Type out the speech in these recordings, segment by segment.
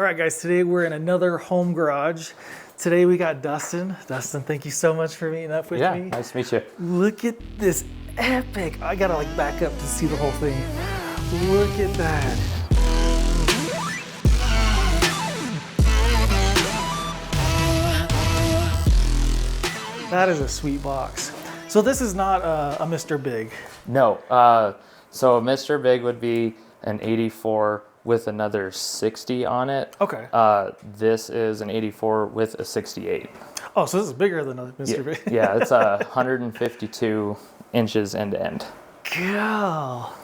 All right, guys, today we're in another home garage. Today we got Dustin. Dustin, thank you so much for meeting up with me. Yeah, nice to meet you. Look at this epic. I gotta like back up to see the whole thing. Look at that. That is a sweet box. So this is not a Mr. Big. No, so a Mr. Big would be an 84 with another 60 on it. Okay. This is an 84 with a 68. Oh, so this is bigger than a Mr. Big. Yeah, it's 152 inches end to end. Cool.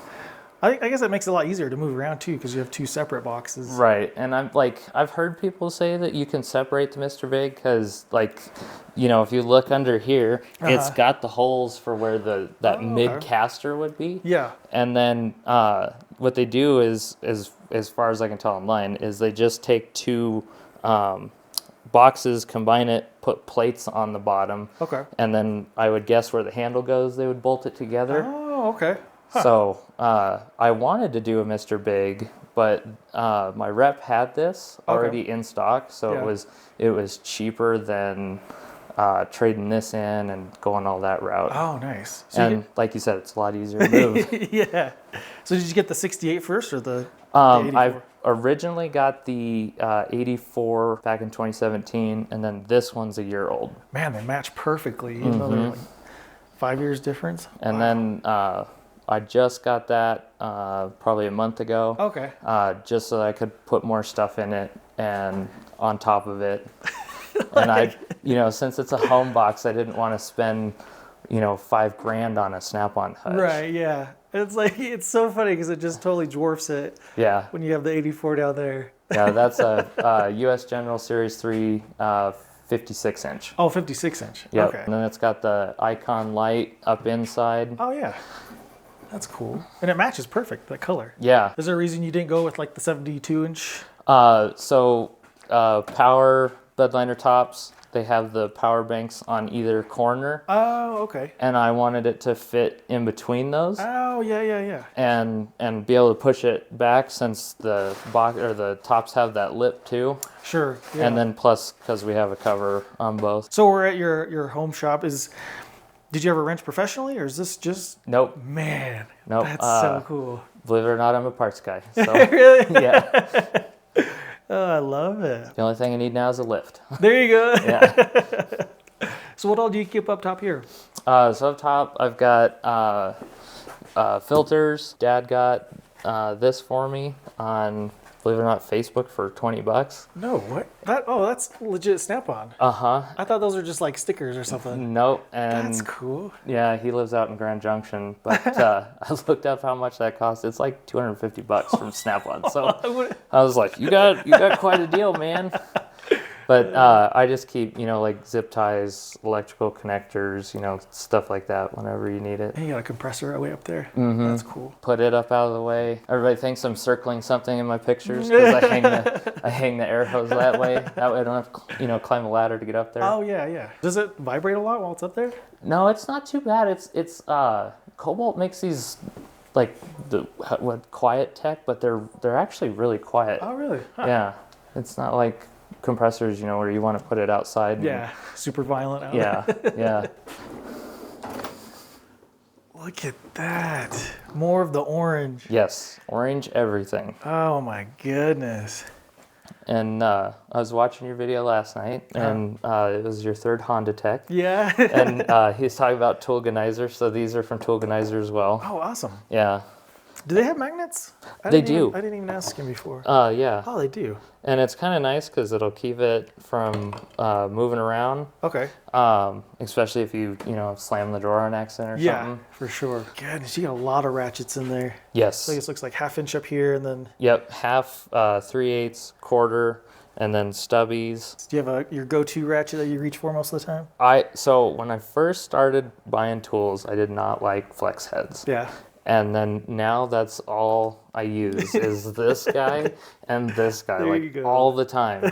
I guess that makes it a lot easier to move around too, because you have two separate boxes. Right, and I've heard people say that you can separate the Mr. Big because, like, you know, if you look under here, it's got the holes for where that mid caster would be. Yeah. And then what they do is, as far as I can tell online, is they just take two boxes, combine it, put plates on the bottom. Okay. And then I would guess where the handle goes, they would bolt it together. Oh, okay. Huh. So I wanted to do a Mr. Big, but my rep had this already in stock, so it was cheaper than trading this in and going all that route. Oh, nice. So and like you said, it's a lot easier to move. Yeah. So did you get the 68 first or the 84? I originally got the 84 back in 2017, and then this one's a year old. Man, they match perfectly, even though they're like 5 years difference. And then I just got that probably a month ago. Okay. Just so I could put more stuff in it and on top of it. And since it's a home box, I didn't want to spend, $5,000 on a Snap-on hutch. Right, yeah. It's so funny because it just totally dwarfs it. Yeah. When you have the 84 down there. Yeah, that's a US General Series 3 56 inch. Oh, 56 inch. Yep. Okay. And then it's got the icon light up inside. Oh, yeah. That's cool. And it matches perfect, that color. Yeah. Is there a reason you didn't go with like the 72 inch? Power bedliner tops, they have the power banks on either corner. Oh, okay. And I wanted it to fit in between those. Oh, yeah. And be able to push it back since the box or the tops have that lip too. Sure. Yeah. And then plus because we have a cover on both. So we're at your home shop. Did you ever wrench professionally, or is this just? Nope. Man, nope. That's so cool. Believe it or not, I'm a parts guy. So, really? Yeah. Oh, I love it. The only thing I need now is a lift. There you go. Yeah. So what all do you keep up top here? So up top, I've got filters. Dad got this for me on, believe it or not, Facebook for $20. No, what? That's legit Snap-on. Uh-huh. I thought those were just like stickers or something. Nope. And that's cool. Yeah, he lives out in Grand Junction, but I looked up how much that cost. It's like $250 from Snap-on. So I was like, you got quite a deal, man. But I just keep, like zip ties, electrical connectors, stuff like that whenever you need it. And you got a compressor way up there. Mm-hmm. That's cool. Put it up out of the way. Everybody thinks I'm circling something in my pictures because I hang the air hose that way. That way I don't have to, climb a ladder to get up there. Oh, yeah. Does it vibrate a lot while it's up there? No, it's not too bad. It's Cobalt makes these like quiet tech, but they're actually really quiet. Oh, really? Huh. Yeah. It's not like compressors, where you want to put it outside. Yeah, super violent out Yeah. Look at that. More of the orange. Yes, orange everything. Oh my goodness. And I was watching your video last night, and it was your third Honda Tech. Yeah. And he was talking about Toolganizer, so these are from Toolganizer as well. Oh, awesome. Yeah. Do they have magnets? They do. I didn't even ask him before. Yeah. Oh, they do. And it's kind of nice because it'll keep it from moving around. Okay. Especially if you, slam the drawer on accident or something. Yeah, for sure. Goodness, you got a lot of ratchets in there. Yes. So this looks like 1/2 inch up here and then... Yep, 1/2, 3/8, quarter, and then stubbies. Do you have your go-to ratchet that you reach for most of the time? So when I first started buying tools, I did not like flex heads. Yeah. And then now that's all I use is this guy and this guy, all the time.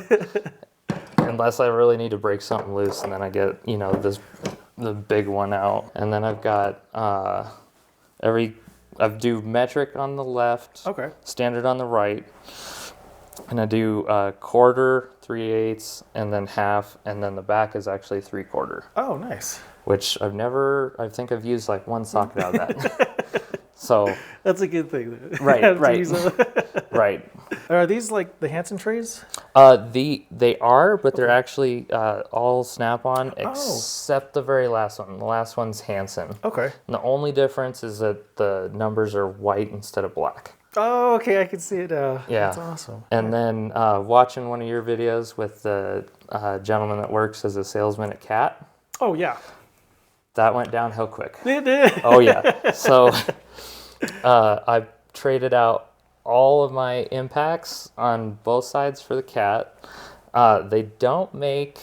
Unless I really need to break something loose, and then I get, the big one out. And then I've got I do metric on the left, Okay. standard on the right. And I do quarter, 3/8, and then half, and then the back is actually 3/4. Oh, nice. Which I think I've used like one socket out of that. So That's a good thing. right. Right. Are these like the Hansen trays? They are, but they're actually all Snap-on except the very last one. The last one's Hansen. Okay. And the only difference is that the numbers are white instead of black. Oh, okay. I can see it now. Yeah. That's awesome. And then watching one of your videos with the gentleman that works as a salesman at Cat, Oh, yeah. that went downhill quick. It did. Oh, yeah. So I traded out all of my impacts on both sides for the Cat. They don't make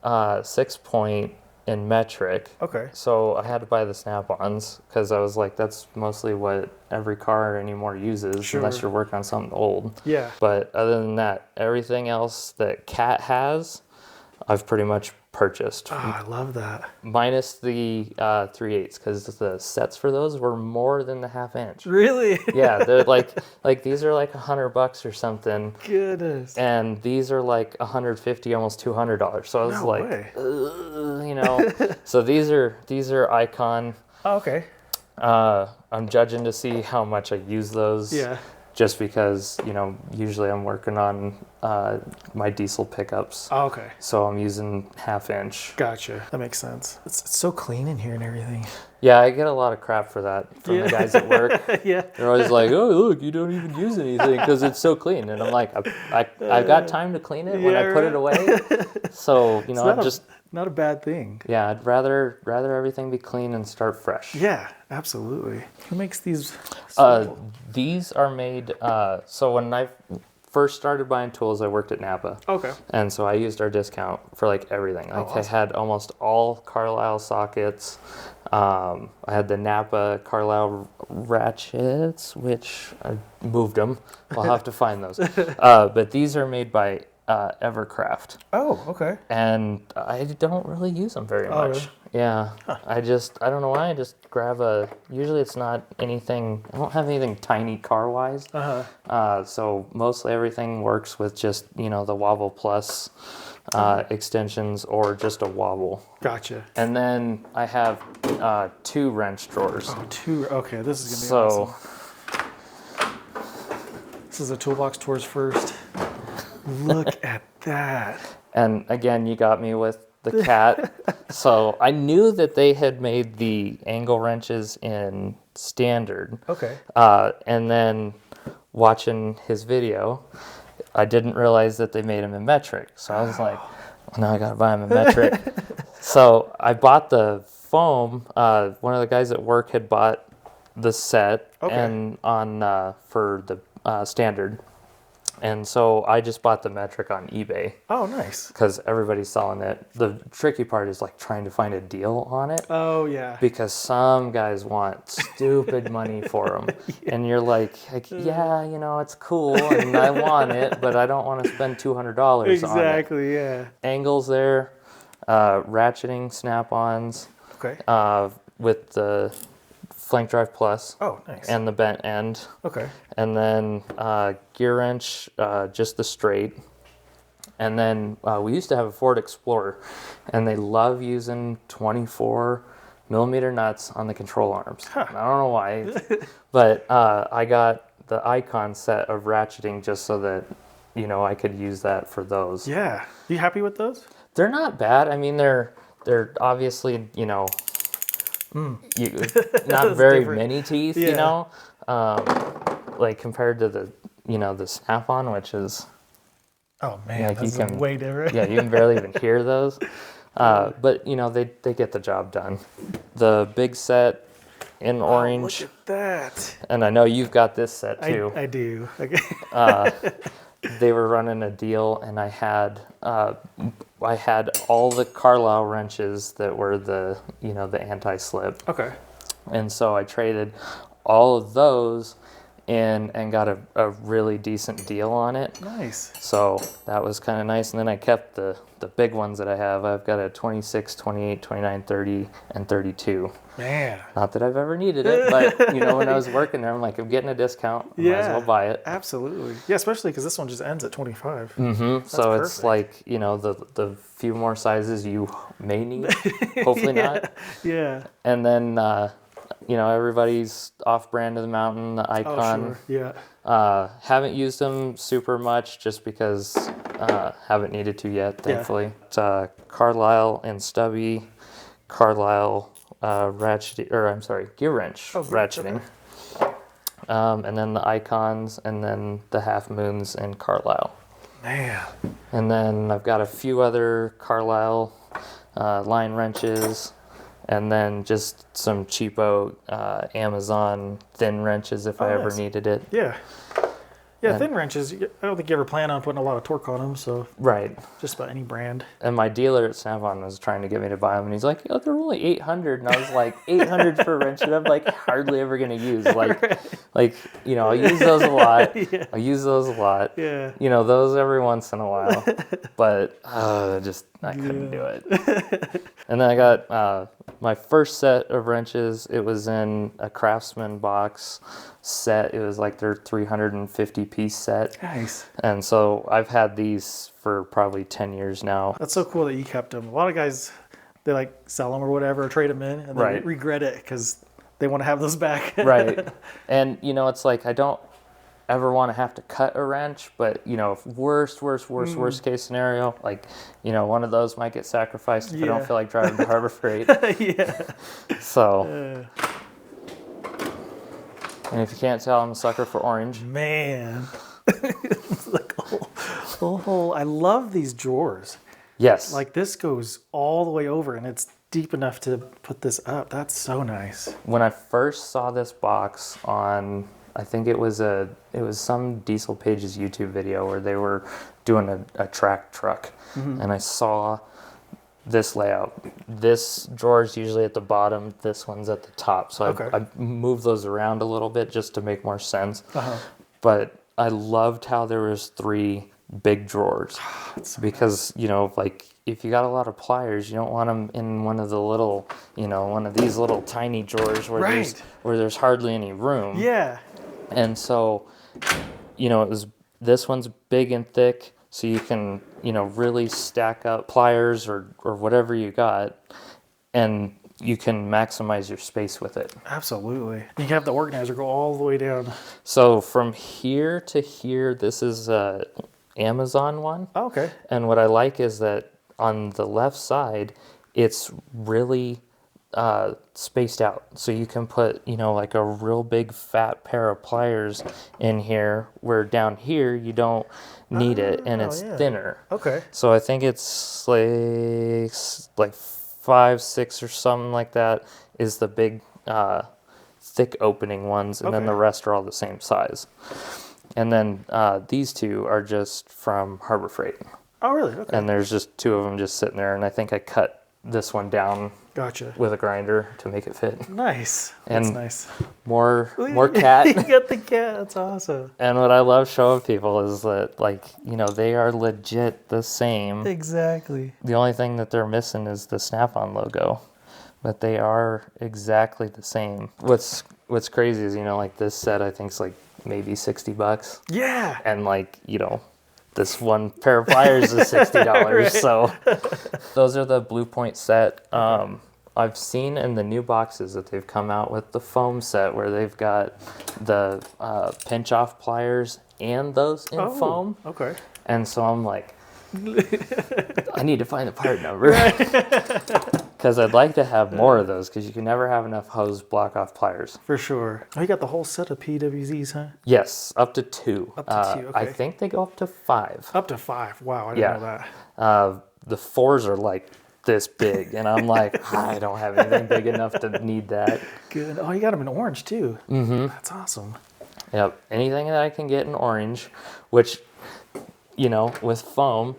6-point in metric. Okay. So I had to buy the Snap-ons because I was like, that's mostly what every car anymore uses, Sure. unless you're working on something old. Yeah. But other than that, everything else that Cat has, I've pretty much purchased. Oh, I love that. Minus the 3/8, because the sets for those were more than the 1/2 inch. Really? Yeah, they're like these are like $100 or something, Goodness. and these are like $150, almost $200. So I was No like, way. you know. So these are Icon. Oh, okay. I'm judging to see how much I use those. Yeah. Just because, you know, usually I'm working on my diesel pickups. Oh, okay. So I'm using 1/2 inch. Gotcha. That makes sense. It's so clean in here and everything. Yeah, I get a lot of crap for that from the guys at work. Yeah. They're always like, "Oh, look, you don't even use anything because it's so clean." And I'm like, I've got time to clean it when I put it away. So, you know, not a bad thing. yeah, I'd rather everything be clean and start fresh. Yeah, absolutely. Who makes these? These are made, so when I first started buying tools, I worked at Napa. Okay. And so I used our discount for like everything. Like awesome. I had almost all Carlisle sockets. I had the Napa Carlisle ratchets, which I moved them. I'll have to find those. But these are made by Evercraft. Oh, okay. And I don't really use them very much. Really? Yeah. I don't know why. I just grab usually it's not anything, I don't have anything tiny car-wise. So mostly everything works with just, you know, the Wobble Plus extensions or just a wobble. Gotcha. And then I have 2 wrench drawers. Oh, 2. Okay, this is going to be awesome. This is a Toolbox Tours first. Look at that. And again, you got me with the Cat. So I knew that they had made the angle wrenches in standard. Okay. And then watching his video, I didn't realize that they made them in metric. So I was like, well, now I got to buy them in metric. So I bought the foam. One of the guys at work had bought the set and for the standard. And so I just bought the metric on eBay. Oh, nice. Because everybody's selling it. The tricky part is like trying to find a deal on it. Oh, yeah. Because some guys want stupid money for them. Yeah. And you're like, yeah, you know, it's cool and I want it, but I don't want to spend $200 on it. Exactly, yeah. Angles there, ratcheting Snap-ons. Okay. With the Flank Drive Plus. Oh, nice. And the bent end. Okay. And then gear wrench, just the straight. And then we used to have a Ford Explorer, and they love using 24 millimeter nuts on the control arms. Huh. I don't know why, but I got the Icon set of ratcheting just so that, you know, I could use that for those. Yeah. You happy with those? They're not bad. I mean, they're obviously, you know, not very different. many teeth, yeah. You know, like compared to the, you know, the Snap-on, which is, oh man, like that's way different. Yeah, you can barely even hear those. But you know, they get the job done. The big set in orange. Look at that. And I know you've got this set too. I do. Okay. They were running a deal, and I had all the Carlisle wrenches that were the, you know, the anti-slip. Okay. And so I traded all of those and got a really decent deal on it. Nice. So that was kind of nice. And then I kept the big ones that I have. I've got a 26, 28, 29, 30, and 32. Man. Not that I've ever needed it, but you know, when I was working there, I'm like, I'm getting a discount. I might as well buy it. Absolutely. Yeah, especially because this one just ends at 25. Mm-hmm. So it's like, you know, the few more sizes you may need. Hopefully not. Yeah. And then, you know, everybody's off-brand of the mountain, the Icon. Oh, sure. Yeah. Haven't used them super much just because haven't needed to yet, thankfully. It's Carlisle and Stubby, Carlisle gear wrench ratcheting. Okay. And then the Icons, and then the Half Moons and Carlisle. Man. And then I've got a few other Carlisle line wrenches, and then just some cheapo Amazon thin wrenches if I ever needed it. Yeah. Yeah, thin wrenches, I don't think you ever plan on putting a lot of torque on them, so. Right. Just about any brand. And my dealer at Snap-on was trying to get me to buy them, and he's like, oh, they're only 800. And I was like, 800 for a wrench that I'm like hardly ever going to use. Like, you know, I use those a lot. Yeah. I use those a lot. Yeah. You know, those every once in a while. But I couldn't do it. And then I got my first set of wrenches. It was in a Craftsman box set. It was like their 350 piece set. Nice. And so I've had these for probably 10 years now. That's so cool that you kept them. A lot of guys, they like sell them or whatever, or trade them in, and then regret it because they want to have those back. Right. And, you know, it's like I don't ever want to have to cut a wrench, but, you know, if worst case scenario, like, you know, one of those might get sacrificed if I don't feel like driving to Harbor Freight. Yeah. So. And if you can't tell, I'm a sucker for orange. Man. It's like I love these drawers. Yes. Like this goes all the way over and it's deep enough to put this up. That's so nice. When I first saw this box on, I think it was some Diesel Pages YouTube video where they were doing a track truck. Mm-hmm. And I saw this layout. This drawer is usually at the bottom. This one's at the top. So I moved those around a little bit just to make more sense. Uh-huh. But I loved how there was 3 big drawers because, you know, like if you got a lot of pliers, you don't want them in one of the little, you know, one of these little tiny drawers where there's hardly any room. Yeah. And so, you know, this one's big and thick. So you can, you know, really stack up pliers or whatever you got, and you can maximize your space with it. Absolutely. You can have the organizer go all the way down. So from here to here, this is a Amazon one. Oh, okay. And what I like is that on the left side, it's really spaced out. So you can put, you know, like a real big fat pair of pliers in here, where down here you don't need it, and it's thinner. Okay. So I think it's like 5, 6 or something like that is the big thick opening ones, and then the rest are all the same size. And then these 2 are just from Harbor Freight. Oh, really? Okay. And there's just 2 of them just sitting there, and I think I cut this one down with a grinder to make it fit. Nice. And that's nice. More cat. You got the cat. That's awesome. And what I love showing people is that, like, you know, they are legit the same. Exactly. The only thing that they're missing is the Snap-on logo, but they are exactly the same. What's crazy is, you know, like this set I think is like maybe $60. Yeah. And like, you know, this one pair of pliers is $60. So those are the Blue Point set. I've seen in the new boxes that they've come out with the foam set where they've got the pinch off pliers and those in foam. Okay. And so I'm like, I need to find the part number. Because I'd like to have more of those, because you can never have enough hose block off pliers. For sure. Oh, you got the whole set of PWZs, huh? Yes, up to 2. Up to 2, okay. I think they go up to 5. Up to 5. Wow, I didn't know that. The 4s are like this big, and I'm like, I don't have anything big enough to need that. Good. Oh, you got them in orange too. Mm-hmm. That's awesome. Yep. Anything that I can get in orange, which, you know, with foam,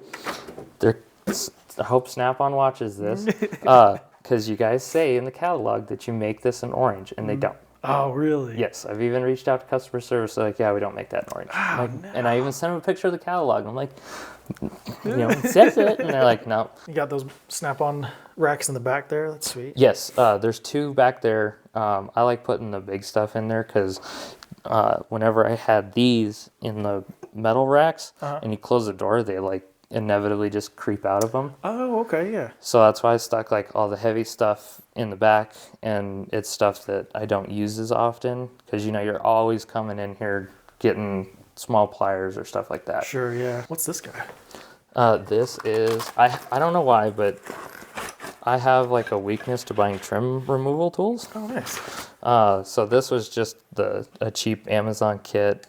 I hope Snap-on watches this, because you guys say in the catalog that you make this in orange, and they don't. Oh, really? Yes, I've even reached out to customer service. They're like, yeah, we don't make that in orange. Oh, Like, no. and I even sent them a picture of the catalog. I'm like, it says it. And they're like, no. You got those snap-on racks in the back there? That's sweet. Yes, there's 2 back there. I like putting the big stuff in there because whenever I had these in the metal racks and you close the door, they like inevitably just creep out of them. Oh, okay, yeah. So that's why I stuck like all the heavy stuff in the back, and it's stuff that I don't use as often because you're always coming in here getting small pliers or stuff like that. Sure, yeah. What's this guy? This is I don't know why, but I have like a weakness to buying trim removal tools. Oh, nice. So this was just a cheap Amazon kit,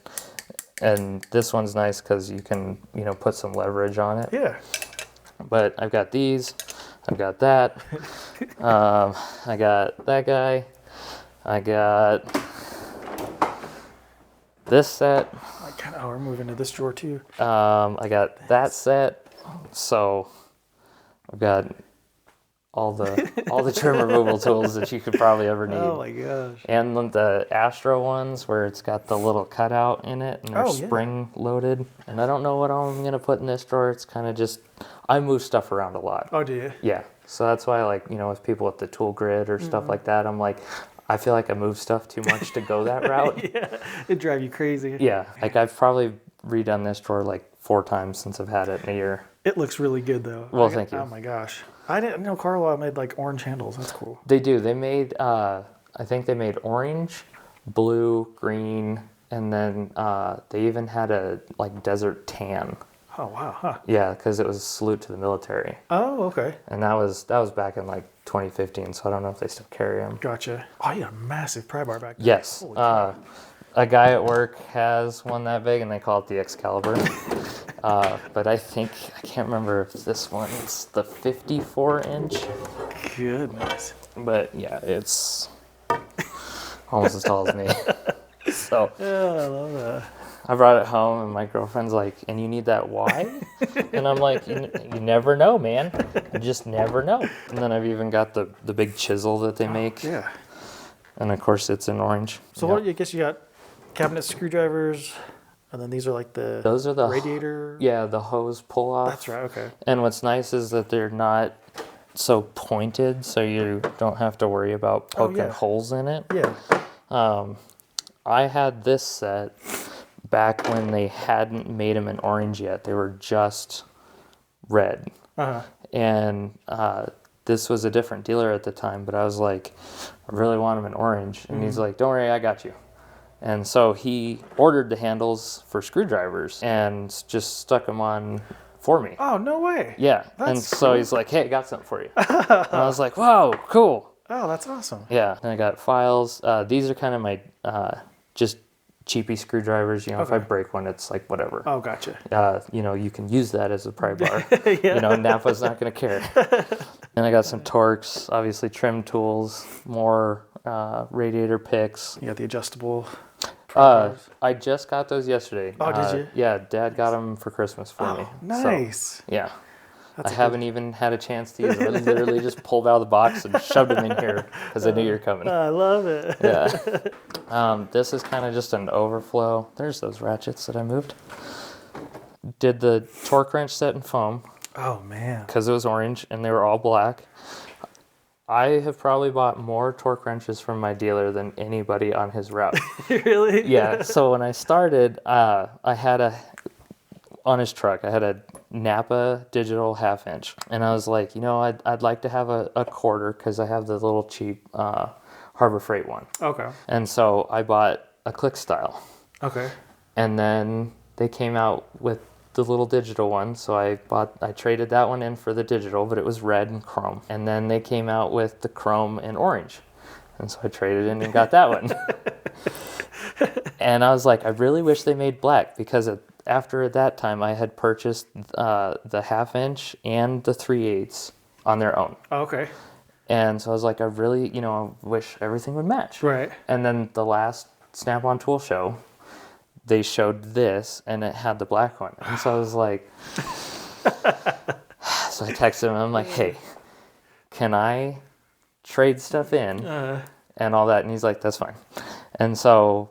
and this one's nice because you can put some leverage on it. Yeah. But I've got these, I've got that, I got that guy, I got this set. Oh, we're moving to this drawer too. I got that set. So I've got all the trim removal tools that you could probably ever need. Oh my gosh. And the Astro ones where it's got the little cutout in it and they're spring loaded. And I don't know what all I'm going to put in this drawer. It's kind of just, I move stuff around a lot. Oh, do you? Yeah. So that's why with people with the tool grid or stuff like that, I'm like, I feel like I move stuff too much to go that route. Yeah, it'd drive you crazy. Yeah. Like I've probably redone this drawer like 4 times since I've had it in a year. It looks really good though. Well, thank you. Oh my gosh. I didn't know Carlisle made like orange handles. That's cool. They do. They made, I think they made orange, blue, green, and then they even had a like desert tan. Oh wow, huh? Yeah, because it was a salute to the military. Oh, okay. And that was back in like 2015, so I don't know if they still carry them. Gotcha. Oh, you got a massive pry bar back there. Yes. Holy cow. A guy at work has one that big, and they call it the Excalibur. But I can't remember if this one's the 54-inch. Goodness. But yeah, it's almost as tall as me. So Yeah, I love that. I brought it home, and my girlfriend's like, and you need that wide? And I'm like, you never know, man. You just never know. And then I've even got the big chisel that they make. Yeah. And of course, it's in orange. So what? I guess you got cabinet screwdrivers, and then these are like those are the radiator. Yeah, the hose pull off. That's right. Okay. And what's nice is that they're not so pointed, so you don't have to worry about poking holes in it. Yeah. I had this set back when they hadn't made them in orange yet. They were just red. And this was a different dealer at the time, but I was like, I really want them in orange. And he's like, don't worry, I got you. And so he ordered the handles for screwdrivers and just stuck them on for me. Oh, no way. Yeah. And so he's like, hey, I got something for you. And I was like, wow, cool. Oh, that's awesome. Yeah. And I got files. These are kind of my just cheapy screwdrivers. If I break one, it's like whatever. Oh, gotcha. You can use that as a pry bar. Napa's not going to care. And I got some Torx, obviously trim tools, more radiator picks. You got the adjustable pry bars. I just got those yesterday. Oh, did you? Yeah, Dad got them for Christmas for me. Nice. So, yeah. I haven't even had a chance to use them. I literally just pulled out of the box and shoved them in here because I knew you were coming. I love it. Yeah. This is kind of just an overflow. There's those ratchets that I moved. Did the torque wrench set in foam. Oh, man. Because it was orange and they were all black. I have probably bought more torque wrenches from my dealer than anybody on his route. Really? Yeah. So when I started, I had on his truck, I had a Napa digital 1/2 inch. And I was like, I'd like to have a quarter because I have the little cheap Harbor Freight one. Okay. And so I bought a click style. Okay. And then they came out with the little digital one, so I traded that one in for the digital, but it was red and chrome. And then they came out with the chrome and orange, and so I traded in and got that one. And I was like, I really wish they made black because after that time I had purchased the 1/2 inch and the 3/8 on their own. Okay. And so I was like, I really, I wish everything would match. Right. And then the last Snap-on Tool show, they showed this and it had the black one. And so I was like, so I texted him. I'm like, hey, can I trade stuff in and all that? And he's like, that's fine. And so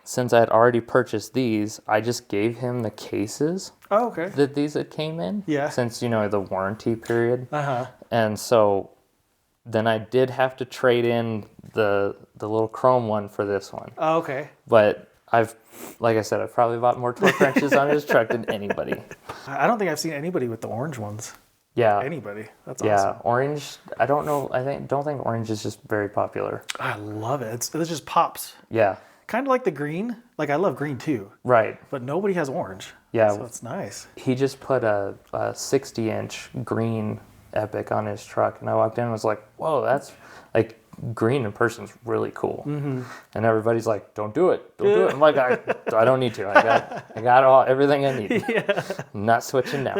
since I had already purchased these, I just gave him the cases Oh, okay. that these had came in. Yeah. Since, the warranty period. Uh-huh. And so then I did have to trade in the little chrome one for this one. Oh, okay. But like I said, I've probably bought more torque wrenches on his truck than anybody. I don't think I've seen anybody with the orange ones. Yeah. Anybody. That's Yeah, awesome. orange. I don't know. Don't think orange is just very popular. I love it. It just pops. Yeah. Kind of like the green. Like I love green too. Right. But nobody has orange. Yeah. So it's nice. He just put a 60-inch green EPIQ on his truck, and I walked in and was like, "Whoa, that's like green in person's really cool." Mm-hmm. And everybody's like, "Don't do it, don't do it." I'm like, I don't need to. I got everything I need. Yeah. I'm not switching now.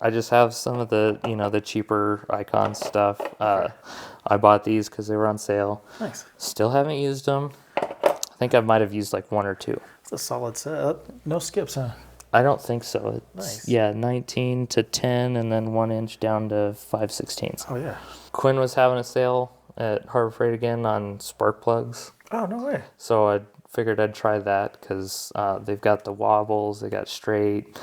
I just have some of the the cheaper Icon stuff. I bought these because they were on sale. Nice. Still haven't used them. I think I might have used like one or two. It's a solid set. No skips, huh? I don't think so. It's, Nice. Yeah, 19 to 10, and then 1 inch down to 5/16. Oh, yeah. Quinn was having a sale at Harbor Freight again on spark plugs. Oh, no way. So I figured I'd try that because they've got the wobbles, they got straight.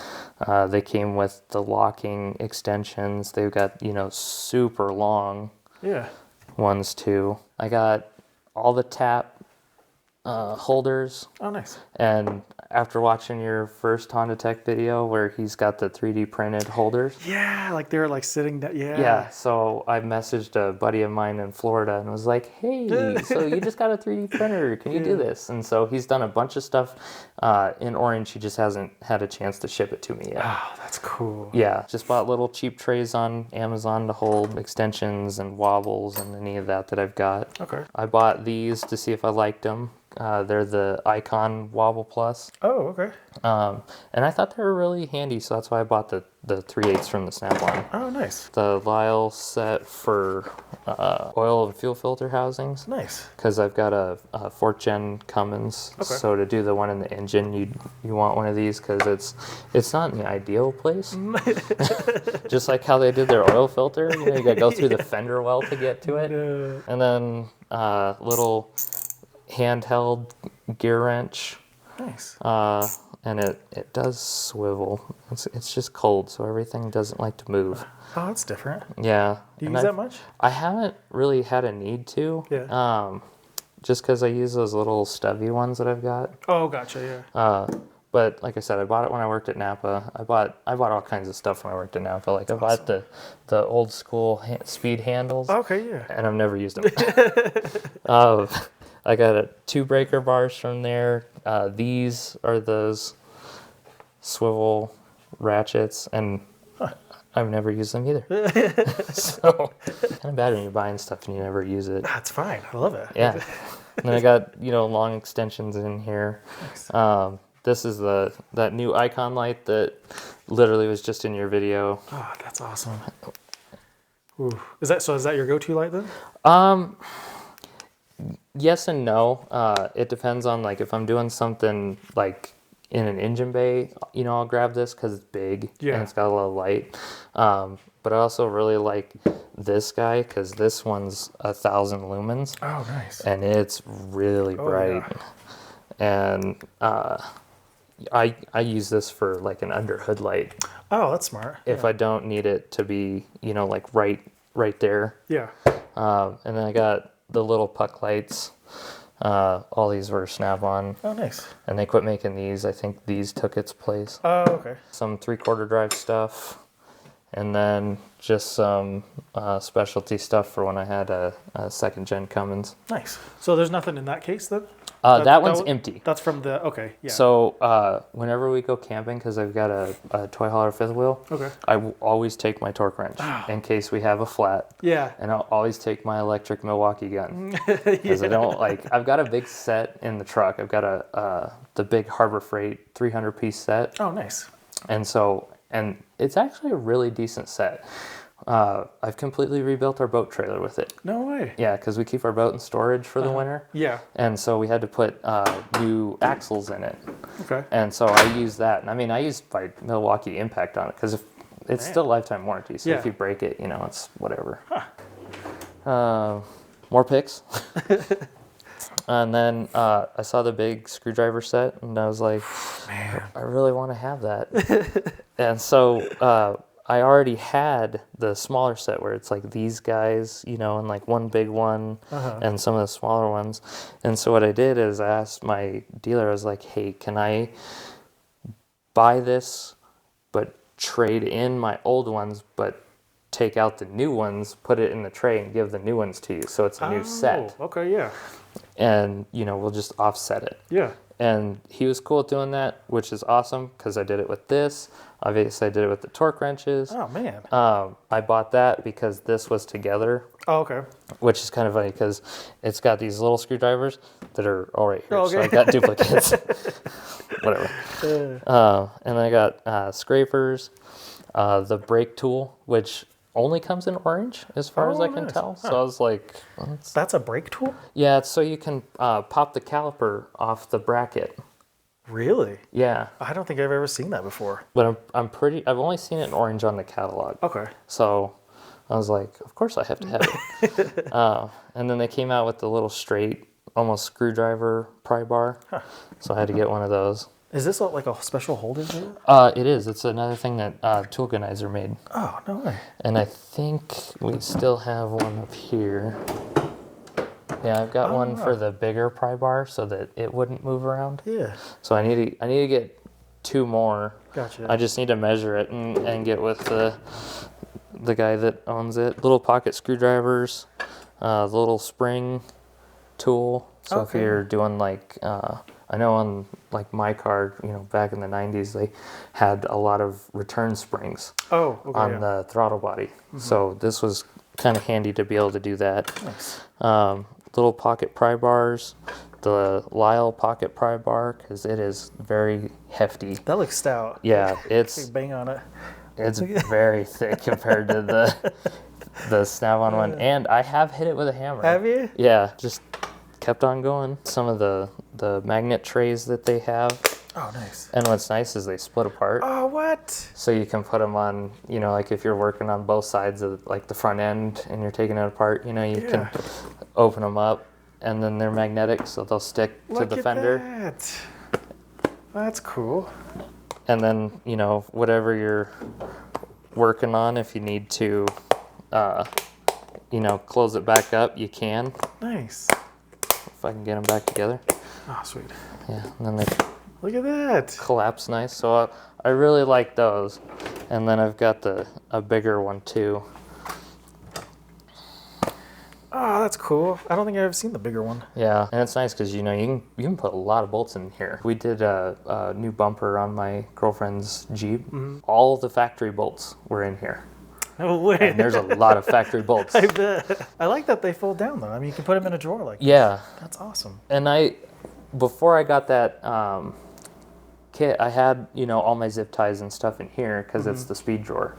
They came with the locking extensions. They've got, super long Yeah. ones too. I got all the tap holders. Oh, nice. And after watching your first Honda Tech video where he's got the 3D printed holders. Yeah, like they're like sitting down. Yeah. Yeah, so I messaged a buddy of mine in Florida and was like, "Hey, so you just got a 3D printer. Can you do this?" And so he's done a bunch of stuff in orange. He just hasn't had a chance to ship it to me yet. Oh, that's cool. Yeah, just bought little cheap trays on Amazon to hold extensions and wobbles and any of that I've got. Okay. I bought these to see if I liked them. They're the Icon Wobble Plus. Oh, okay. And I thought they were really handy, so that's why I bought the 3/8 from the Snap-on. Oh, nice. The Lyle set for oil and fuel filter housings. Nice. Because I've got a 4th gen Cummins, Okay. so to do the one in the engine, you want one of these because it's not in the ideal place. Just like how they did their oil filter, you got to go through the fender well to get to it. And then little handheld gear wrench. Nice. And it does swivel. It's just cold, so everything doesn't like to move. Oh, that's different. Yeah. Do you use that much? I haven't really had a need to. Yeah. Just because I use those little stubby ones that I've got. Oh, gotcha. Yeah. But like I said, I bought it when I worked at Napa. I bought all kinds of stuff when I worked at Napa. Like I bought the old school speed handles. Okay. Yeah. And I've never used them. I got 2 breaker bars from there. These are those swivel ratchets, and I've never used them either. So, kind of bad when you're buying stuff and you never use it. That's fine. I love it. Yeah. And then I got, long extensions in here. Nice. This is that new Icon light that literally was just in your video. Oh, that's awesome. Ooh. Is that your go-to light then? Yes and no. It depends on like if I'm doing something like in an engine bay, I'll grab this because it's big and it's got a lot of light. But I also really like this guy because this one's 1,000 lumens. Oh, nice. And it's really bright. Yeah. And I use this for like an under hood light. Oh, that's smart. If I don't need it to be, like right there. Yeah. And then I got the little puck lights. All these were Snap-on. Oh, nice. And they quit making these. I think these took its place. Oh, okay. Some 3/4 drive stuff. And then just some specialty stuff for when I had a 2nd gen Cummins. Nice. So there's nothing in that case then? That one's empty. That's from the, okay, yeah. So whenever we go camping, because I've got a toy hauler 5th wheel, Okay. I will always take my torque wrench in case we have a flat. Yeah. And I'll always take my electric Milwaukee gun. Because I don't I've got a big set in the truck. I've got the big Harbor Freight 300-piece set. Oh, nice. And it's actually a really decent set. I've completely rebuilt our boat trailer with it. No way. Yeah, because we keep our boat in storage for the winter. Yeah. And so we had to put new axles in it. Okay. And so I used that. And I mean, I used my Milwaukee Impact on it because it's still lifetime warranty. So if you break it, it's whatever. More picks. And then I saw the big screwdriver set, and I was like, Man. I really want to have that. And so I already had the smaller set where it's like these guys, you know, and like one big one and some of the smaller ones. And so what I did is I asked my dealer, I was like, hey, can I buy this but trade in my old ones, but take out the new ones, put it in the tray, and give the new ones to you, so it's a new set. Okay, yeah. And, you know, we'll just offset it. Yeah. And he was cool with doing that, which is awesome, because I did it with this. Obviously, I did it with the torque wrenches. Oh, man. I bought that because this was together. Oh, okay. Which is kind of funny, because it's got these little screwdrivers that are all right here. Oh, okay. So I got duplicates. Whatever. And I got scrapers, the brake tool, which only comes in orange as far as I can tell. So I was like, well, that's a brake tool? Yeah, it's so you can pop the caliper off the bracket. Really? Yeah. I don't think I've ever seen that before. But I've only seen it in orange on the catalog. Okay. So I was like, of course I have to have it. And then they came out with the little straight, almost screwdriver pry bar. So I had to get one of those. Is this like a special holder there? It is. It's another thing that Tool Organizer made. Oh, no way. And I think we still have one up here. Yeah, I've got one for the bigger pry bar so that it wouldn't move around. Yeah. So I need to get 2 more. Gotcha. I just need to measure it and get with the guy that owns it. Little pocket screwdrivers, the little spring tool. So if you're doing like, I know on like my car, you know, back in the 90s, they had a lot of return springs on the throttle body. So this was kind of handy to be able to do that. Nice. Little pocket pry bars, the Lyle pocket pry bar, because it is very hefty. That looks stout. Yeah, it's bang on it. It's very thick compared to the Snap-on one, and I have hit it with a hammer. Have you? Yeah, just kept on going. Some of the magnet trays that they have. Oh, nice. And what's nice is they split apart. Oh, what? So you can put them on, you know, like if you're working on both sides of like the front end and you're taking it apart, you know, you can open them up, and then they're magnetic, so they'll stick to the fender. That. That's cool. And then, you know, whatever you're working on, if you need to, you know, close it back up, you can. Nice. If I can get them back together. Oh, sweet. Yeah, and then they Look at that. collapse nice. So I really like those. And then I've got a bigger one too. Oh, that's cool. I don't think I've ever seen the bigger one. Yeah, and it's nice because, you know, you can put a lot of bolts in here. We did a new bumper on my girlfriend's Jeep. Mm-hmm. All the factory bolts were in here. No way. And there's a lot of factory bolts. I bet. I like that they fold down, though. I mean, you can put them in a drawer like Yeah. That's awesome. And before I got that kit, I had, you know, all my zip ties and stuff in here because it's the speed drawer.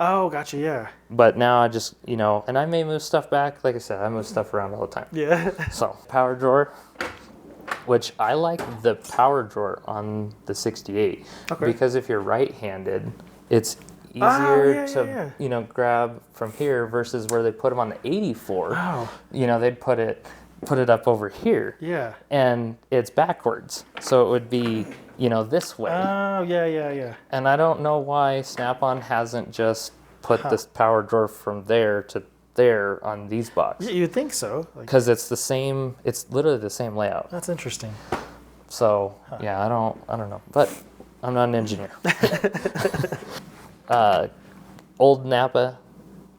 Oh, gotcha, yeah. But now I just, you know, and I may move stuff back. Like I said, I move stuff around all the time. Yeah. So, power drawer, which I like the power drawer on the 68. Okay. Because if you're right-handed, it's easier to you know, grab from here versus where they put them on the 84. Oh. You know, they'd put it up over here. Yeah. And it's backwards. So it would be, you know, this way. Oh, yeah. And I don't know why Snap-on hasn't just put this power drawer from there to there on these boxes. You'd think so. Because it's literally the same layout. That's interesting. So, yeah, I don't know. But I'm not an engineer. Old Napa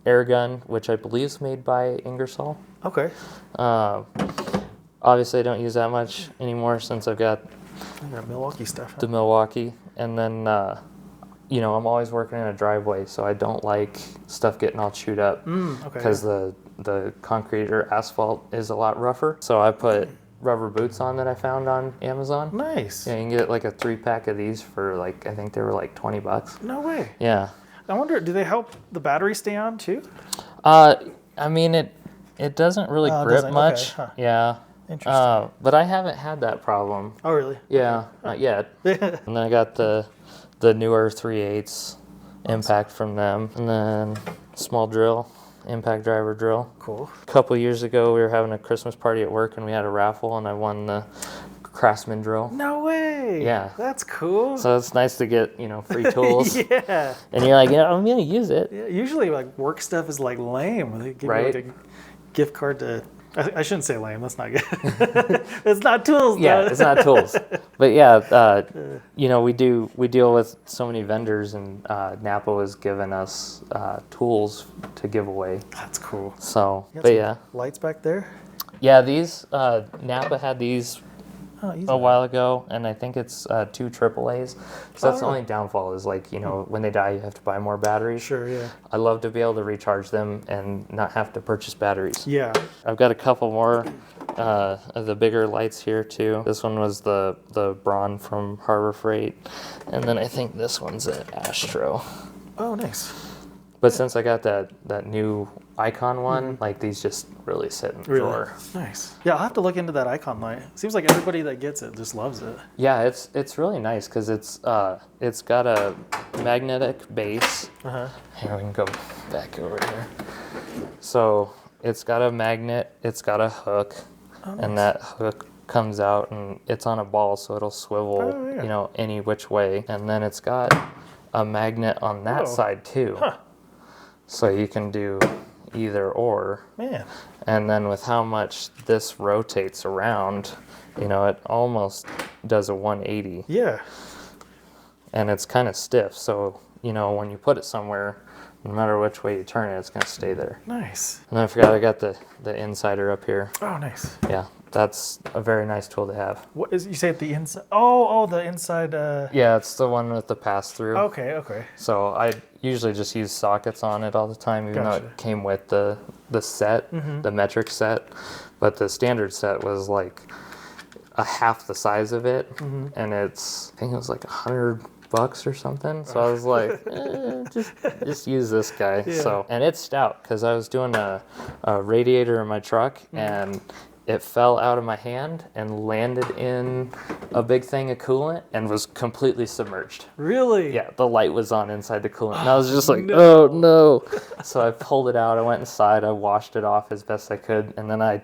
air gun, which I believe is made by Ingersoll. Okay. Obviously, I don't use that much anymore since I've got Milwaukee stuff. the Milwaukee. And then, you know, I'm always working in a driveway, so I don't like stuff getting all chewed up. Okay. Because the concrete or asphalt is a lot rougher. So I put rubber boots on that I found on Amazon. Nice. Yeah, you can get like a 3-pack of these for like, I think they were like $20. No way. Yeah. I wonder, do they help the battery stay on too? I mean, it doesn't really grip doesn't? much. Okay, huh. Yeah. Interesting. But I haven't had that problem. Oh, really? Yeah, not yet. And then I got the newer 3/8 impact from them, and then small drill, impact driver drill. Cool. A couple years ago, we were having a Christmas party at work, and we had a raffle, and I won the Craftsman drill. No way. Yeah. That's cool. So it's nice to get, free tools. Yeah. And you're like, yeah, I'm going to use it. Yeah. Usually, like, work stuff is, like, lame. They give Right. you, like, a gift card to... I shouldn't say lame. That's not good. It's not tools, Yeah, though. it's not tools. But yeah, we deal with so many vendors, and Napa has given us tools to give away. That's cool. So, You got but some yeah. lights back there? Yeah, these, Napa had these Oh, a while ago, and I think it's 2 AAAs. So that's the only downfall is, like, when they die, you have to buy more batteries. Sure, yeah. I love to be able to recharge them and not have to purchase batteries. Yeah. I've got a couple more of the bigger lights here too. This one was the Braun from Harbor Freight, and then I think this one's an Astro. Oh, nice. But since I got that new Icon one, like, these just really sit in the drawer. Nice. Yeah, I'll have to look into that Icon light. Seems like everybody that gets it just loves it. Yeah, it's really nice because it's got a magnetic base. Here, we can go back over here. So it's got a magnet, it's got a hook, and that hook comes out and it's on a ball, so it'll swivel, any which way. And then it's got a magnet on that side too. So you can do either or. Man. And then with how much this rotates around, it almost does a 180. Yeah. And it's kind of stiff, so when you put it somewhere, no matter which way you turn it, it's going to stay there. Nice. And I forgot I got the insider up here. Oh, nice. Yeah, that's a very nice tool to have. What is, you say at the inside? Oh, the inside. Yeah, it's the one with the pass-through. Okay. So I usually just use sockets on it all the time, even though it came with the set, the metric set. But the standard set was like a half the size of it, and I think it was like $100 or something. So I was like, just use this guy. Yeah. So, and it's stout because I was doing a radiator in my truck, and it fell out of my hand and landed in a big thing of coolant and was completely submerged. Really? Yeah, the light was on inside the coolant. And I was just like, oh no. So I pulled it out, I went inside, I washed it off as best I could, and then I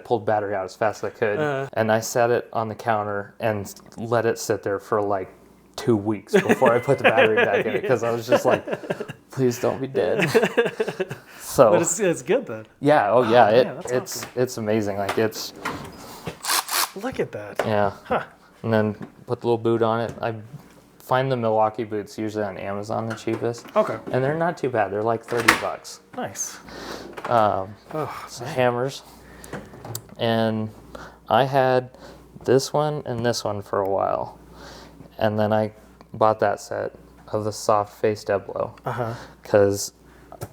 pulled battery out as fast as I could, and I set it on the counter and let it sit there for like 2 weeks before I put the battery back in it, because I was just like, please don't be dead. So, but it's good then. Yeah, man, it's awesome. It's amazing. Like, it's... Look at that. Yeah. And then put the little boot on it. I find the Milwaukee boots usually on Amazon the cheapest. Okay. And they're not too bad. They're like $30. Nice. So hammers. And I had this one and this one for a while. And then I bought that set of the soft face Deblo. Because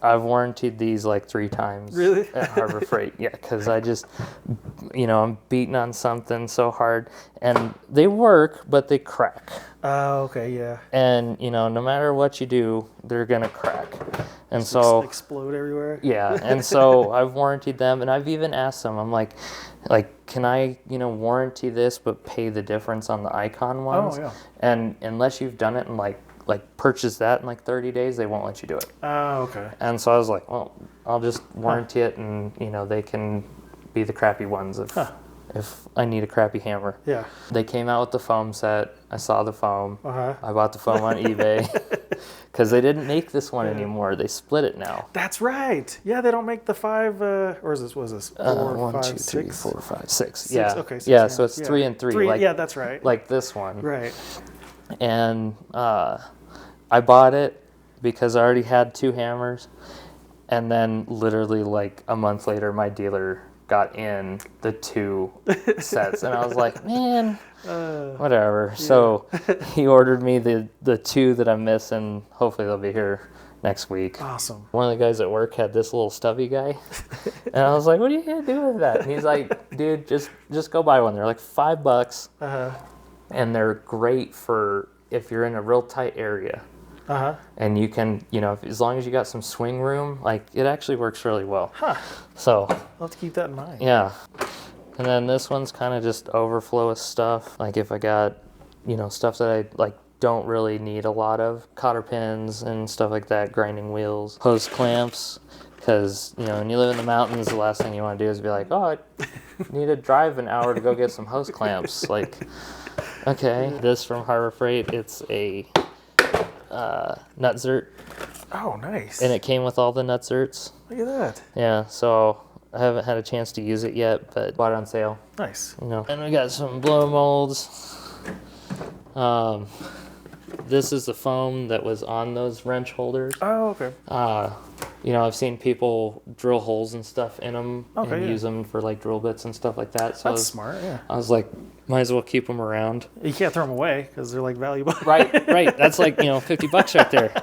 I've warrantied these like 3 times. Really? At Harbor Freight. Yeah, because I just, I'm beating on something so hard. And they work, but they crack. Oh, okay, yeah. And, no matter what you do, they're going to crack. And so... explode everywhere? Yeah, and so I've warrantied them, and I've even asked them, I'm like, can I, warranty this but pay the difference on the Icon ones? Oh, yeah. And unless you've done it and like purchase that in like 30 days, they won't let you do it. Oh, okay. And so I was like, well, I'll just warranty it, and, they can be the crappy ones if I need a crappy hammer. Yeah. They came out with the foam set. I saw the foam. I bought the foam on eBay. Because they didn't make this one anymore. They split it now. That's right. Yeah, they don't make the 5, or is this, was this 4, 1, 5, 2, 3, 6? 4, 5, 6. 6, Yeah. okay, 6, yeah, so it's 3 and 3. 3, Like, yeah, that's right. Like this one. Right. And I bought it because I already had 2 hammers. And then literally like a month later, my dealer got in the 2 sets. And I was like, man, whatever. Yeah. So he ordered me the 2 that I'm missing. Hopefully they'll be here next week. Awesome. One of the guys at work had this little stubby guy. And I was like, what are you going to do with that? And he's like, dude, just go buy one. They're like $5. And they're great for if you're in a real tight area. And you can, as long as you got some swing room, like, it actually works really well. So I'll have to keep that in mind. Yeah. And then this one's kind of just overflow of stuff. Like, if I got, stuff that I like don't really need a lot of, cotter pins and stuff like that, grinding wheels, hose clamps, Because, when you live in the mountains, the last thing you want to do is be like, oh, I need to drive an hour to go get some hose clamps. Like, okay. This from Harbor Freight, it's a nutzert. Oh, nice. And it came with all the nutzerts. Look at that. Yeah, so I haven't had a chance to use it yet, but bought it on sale. Nice. And we got some blow molds. This is the foam that was on those wrench holders. Oh, okay. I've seen people drill holes and stuff in them and use them for like drill bits and stuff like that. So that's smart, yeah. I was like, might as well keep them around. You can't throw them away because they're like valuable. Right. That's like, $50 right there.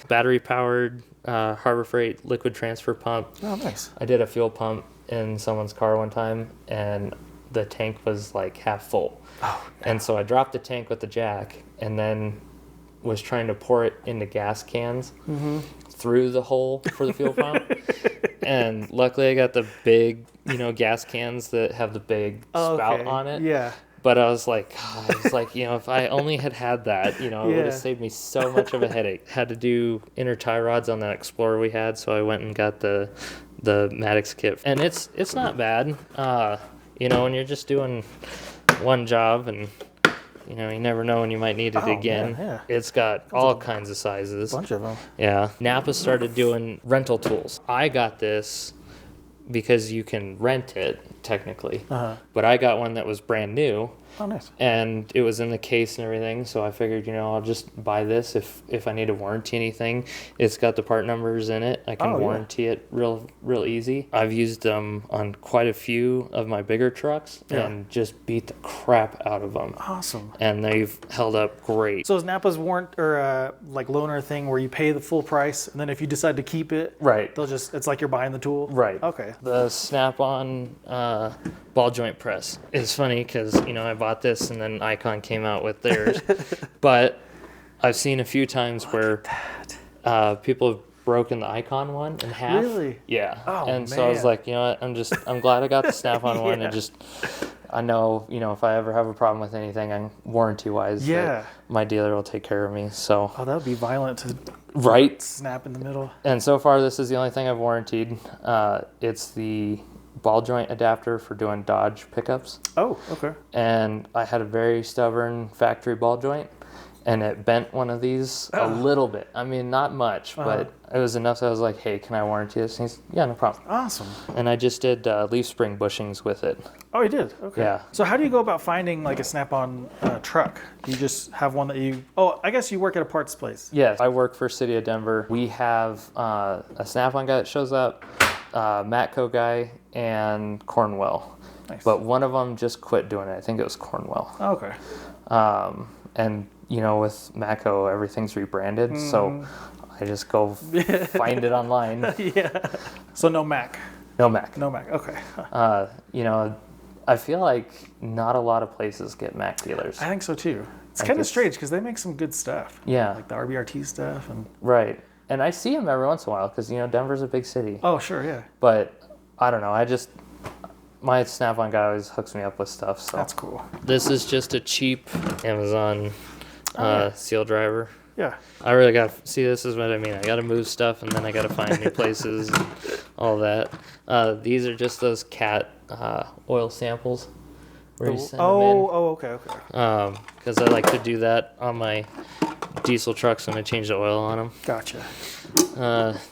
Battery powered Harbor Freight liquid transfer pump. Oh, nice. I did a fuel pump in someone's car one time and the tank was like half full. Oh, no. And so I dropped the tank with the jack and then was trying to pour it into gas cans through the hole for the fuel pump. And luckily I got the big, gas cans that have the big spout on it. Yeah. But I was like, if I only had that, it would have saved me so much of a headache. Had to do inner tie rods on that Explorer we had, so I went and got the Maddox kit. And it's not bad. When you're just doing one job and you never know when you might need it again. Yeah. It's got all kinds of sizes. A bunch of them. Yeah. Napa started doing rental tools. I got this because you can rent it technically, but I got one that was brand new. Oh, nice. And it was in the case and everything, so I figured, I'll just buy this if I need to warranty anything. It's got the part numbers in it. I can warranty it real easy. I've used them on quite a few of my bigger trucks and just beat the crap out of them. Awesome. And they've held up great. So is Napa's warrant or like loaner thing where you pay the full price and then if you decide to keep it, right, it's like you're buying the tool? Right. Okay. The Snap-on ball joint press is funny because, I bought this and then Icon came out with theirs. But I've seen a few times where people have broken the Icon one in half. Really? Yeah. Oh, and so I was like, I'm glad I got the Snap-on one. And I know, if I ever have a problem with anything, warranty-wise, that my dealer will take care of me. So. Oh, that would be violent to snap in the middle. And so far, this is the only thing I've warrantied. It's the ball joint adapter for doing Dodge pickups. Oh, okay. And I had a very stubborn factory ball joint, and it bent one of these a little bit. I mean, not much, but it was enough that I was like, hey, can I warranty this? And he's, yeah, no problem. Awesome. And I just did leaf spring bushings with it. Oh, you did? Okay. Yeah. So how do you go about finding like a Snap-on truck? Do you just have one that I guess you work at a parts place. Yes, I work for City of Denver. We have a Snap-on guy that shows up, Matco guy, and Cornwell. Nice. But one of them just quit doing it. I think it was Cornwell. Oh, okay. And with Matco, everything's rebranded, so I just go find it online. Yeah. So no Mac. No Mac. No Mac. Okay. I feel like not a lot of places get Mac dealers. I think so too. It's kind of strange because they make some good stuff. Yeah. Like the RBRT stuff and. Right. And I see them every once in a while because Denver's a big city. Oh, sure, yeah. But I don't know. My Snap-on guy always hooks me up with stuff. So that's cool. This is just a cheap Amazon seal driver. Yeah. I really this is what I mean. I got to move stuff and then I got to find new places and all that. These are just those cat oil samples. Where you send them in. Okay. Because I like to do that on my diesel trucks when I change the oil on them. Gotcha.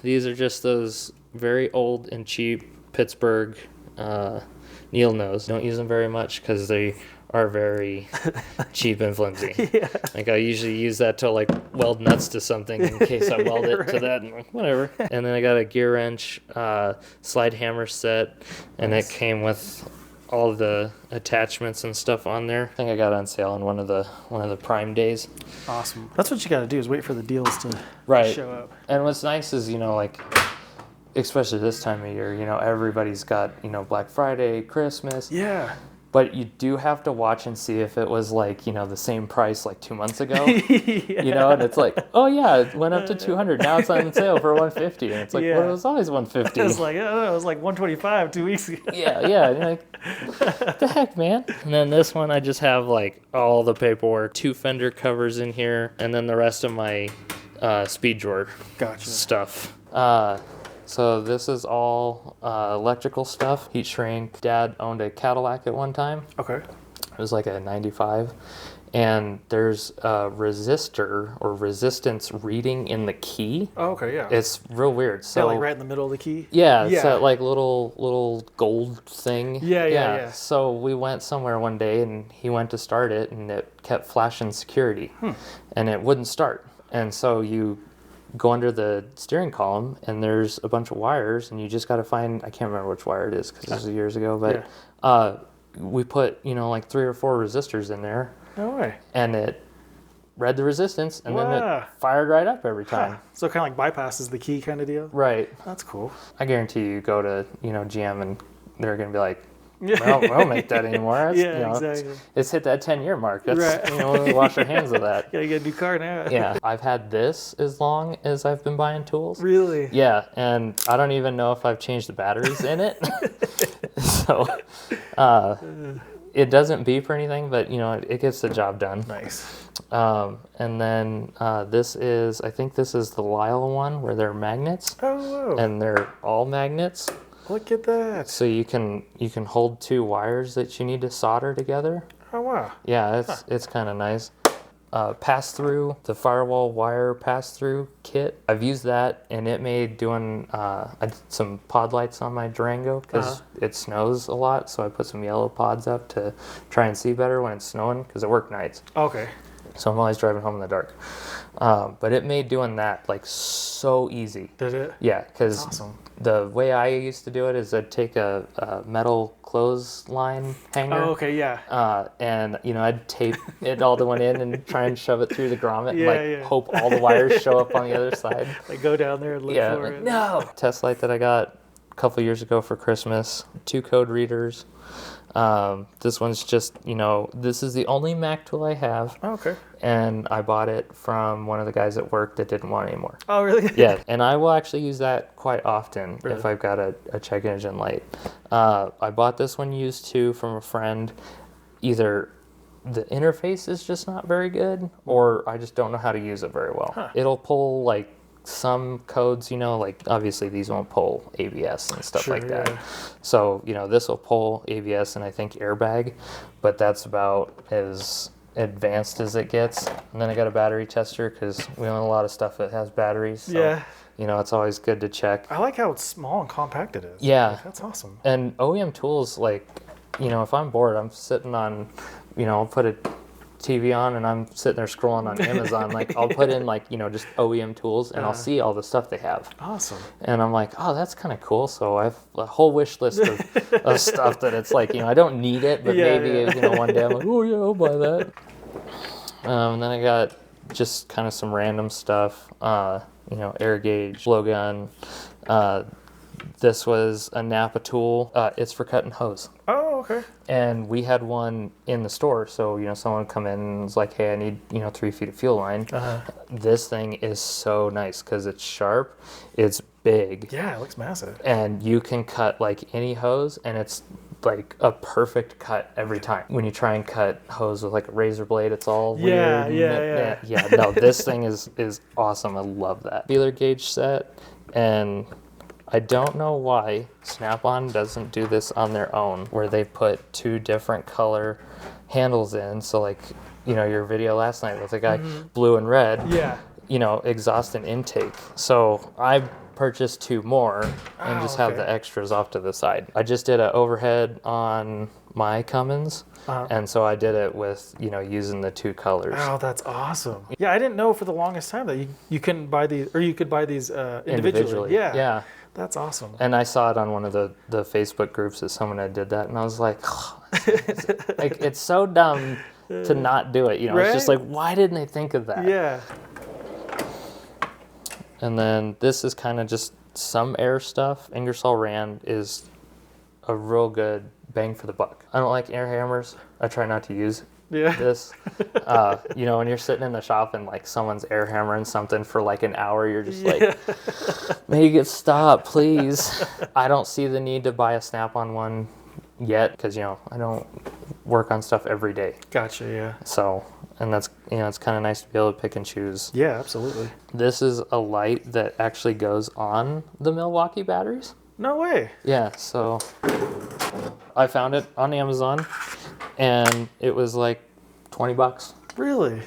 These are just those very old and cheap Pittsburgh needle nose. Don't use them very much because they are very cheap and flimsy. Yeah. Like I usually use that to like weld nuts to something in case I weld it to that and like, whatever. And then I got a gear wrench, slide hammer set, and it came with all the attachments and stuff on there. I think I got it on sale on one of the Prime days. Awesome. That's what you got to do is wait for the deals to show up. And what's nice is like especially this time of year, everybody's got Black Friday, Christmas. Yeah. But you do have to watch and see if it was like, the same price like 2 months ago. Yeah. And it's like, oh yeah, it went up to $200. Now it's on sale for $150. And it's like, well, it was always $150. It was like, it was like $125 2 weeks ago. Yeah. And you're like, what the heck, man? And then this one, I just have like all the paperwork, 2 fender covers in here, and then the rest of my speed drawer stuff. So this is all electrical stuff, heat shrink. Dad owned a Cadillac at one time. Okay. It was like a 95. And there's a resistor or resistance reading in the key. Oh, okay, yeah. It's real weird. So like right in the middle of the key? yeah, it's that like little gold thing. Yeah. So we went somewhere one day and he went to start it and it kept flashing security and it wouldn't start. And so you go under the steering column and there's a bunch of wires and you just got to find, I can't remember which wire it is because this was years ago, but we put, like 3 or 4 resistors in there. No way. And it read the resistance and then it fired right up every time. Huh. So it kind of like bypasses the key kind of deal? Right. That's cool. I guarantee you go to, GM and they're going to be like, well, we don't make that anymore. Exactly. It's hit that 10-year mark. That's, we wash our hands of that. Yeah, you get a new car now. Yeah. I've had this as long as I've been buying tools. Really? Yeah. And I don't even know if I've changed the batteries in it. So, it doesn't beep or anything, but it gets the job done. Nice. And then I think this is the Lyle one where they're magnets. Oh, whoa. And they're all magnets. Look at that. So you can hold 2 wires that you need to solder together. Oh, wow. Yeah, it's kind of nice. Pass-through, the firewall wire pass-through kit. I've used that, and it made I did some pod lights on my Durango because it snows a lot, so I put some yellow pods up to try and see better when it's snowing because I work nights. Okay. So I'm always driving home in the dark. But it made doing that like so easy. Did it? Yeah, because awesome. The way I used to do it is I'd take a metal clothesline hanger. Oh, okay, yeah. And I'd tape it all the way in and try and shove it through the grommet and Yeah. hope all the wires show up on the other side. Like go down there and look for it. No. Test light that I got a couple years ago for Christmas. 2 code readers. This one's just, this is the only Mac tool I have. Oh, okay. And I bought it from one of the guys at work that didn't want it anymore. Oh, really? Yeah, and I will actually use that quite often if I've got a check engine light. I bought this one used too from a friend. Either the interface is just not very good or I just don't know how to use it very well. Huh. It'll pull like some codes, like obviously these won't pull ABS and stuff like that. Yeah. So, this will pull ABS and I think airbag, but that's about as advanced as it gets. And then I got a battery tester because we own a lot of stuff that has batteries. So, yeah. It's always good to check. I like how it's small and compact it is. Yeah. Like, that's awesome. And OEM tools, if I'm bored, I'm sitting on, I'll put a TV on and I'm sitting there scrolling on Amazon. I'll put in just OEM tools and I'll see all the stuff they have. Awesome. And I'm like, oh, that's kind of cool. So I have a whole wish list of stuff that it's I don't need it, but maybe one day I'm like, oh yeah, I'll buy that. And then I got just kind of some random stuff, air gauge, blowgun. This was a Napa tool. It's for cutting hose. Oh, okay. And we had one in the store. So, someone would come in and was like, hey, I need, 3 feet of fuel line. This thing is so nice because it's sharp. It's big. Yeah, it looks massive. And you can cut any hose and it's a perfect cut every time. When you try and cut hose with a razor blade, it's all weird. Yeah. No, this thing is awesome. I love that. Feeler gauge set, and I don't know why Snap-on doesn't do this on their own, where they put 2 different color handles in. So your video last night with the guy blue and red. Yeah. Exhaust and intake. So I purchased 2 more and just have the extras off to the side. I just did an overhead on my Cummins, and so I did it with using the 2 colors. Oh, that's awesome. Yeah, I didn't know for the longest time that you couldn't buy these, or you could buy these individually. Yeah. That's awesome. And I saw it on one of the Facebook groups that someone had did that, and I was like, oh, it's so dumb to not do it. Right? It's just why didn't they think of that? Yeah. And then this is kind of just some air stuff. Ingersoll Rand is a real good bang for the buck. I don't like air hammers. I try not to use this. When you're sitting in the shop and someone's air hammering something for an hour, you're just make it stop, please. I don't see the need to buy a Snap-on one yet because, I don't work on stuff every day. Gotcha, yeah. So, and that's, it's kind of nice to be able to pick and choose. Yeah, absolutely. This is a light that actually goes on the Milwaukee batteries. No way. Yeah, so I found it on Amazon, and it was like $20. Really?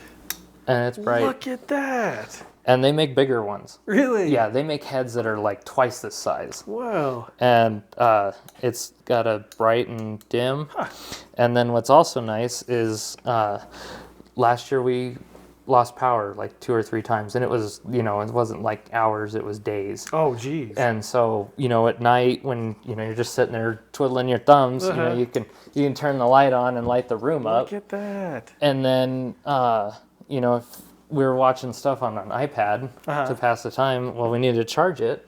And it's bright. Look at that. And they make bigger ones. Really? Yeah, they make heads that are like twice this size. Wow. And it's got a bright and dim. Huh. And then what's also nice is last year we lost power like 2 or 3 times, and it was, it wasn't like hours, it was days. Oh, geez. And so, at night when, you're just sitting there twiddling your thumbs, you can turn the light on and light the room up. Look at that. And then, if we were watching stuff on an iPad to pass the time, well, we needed to charge it.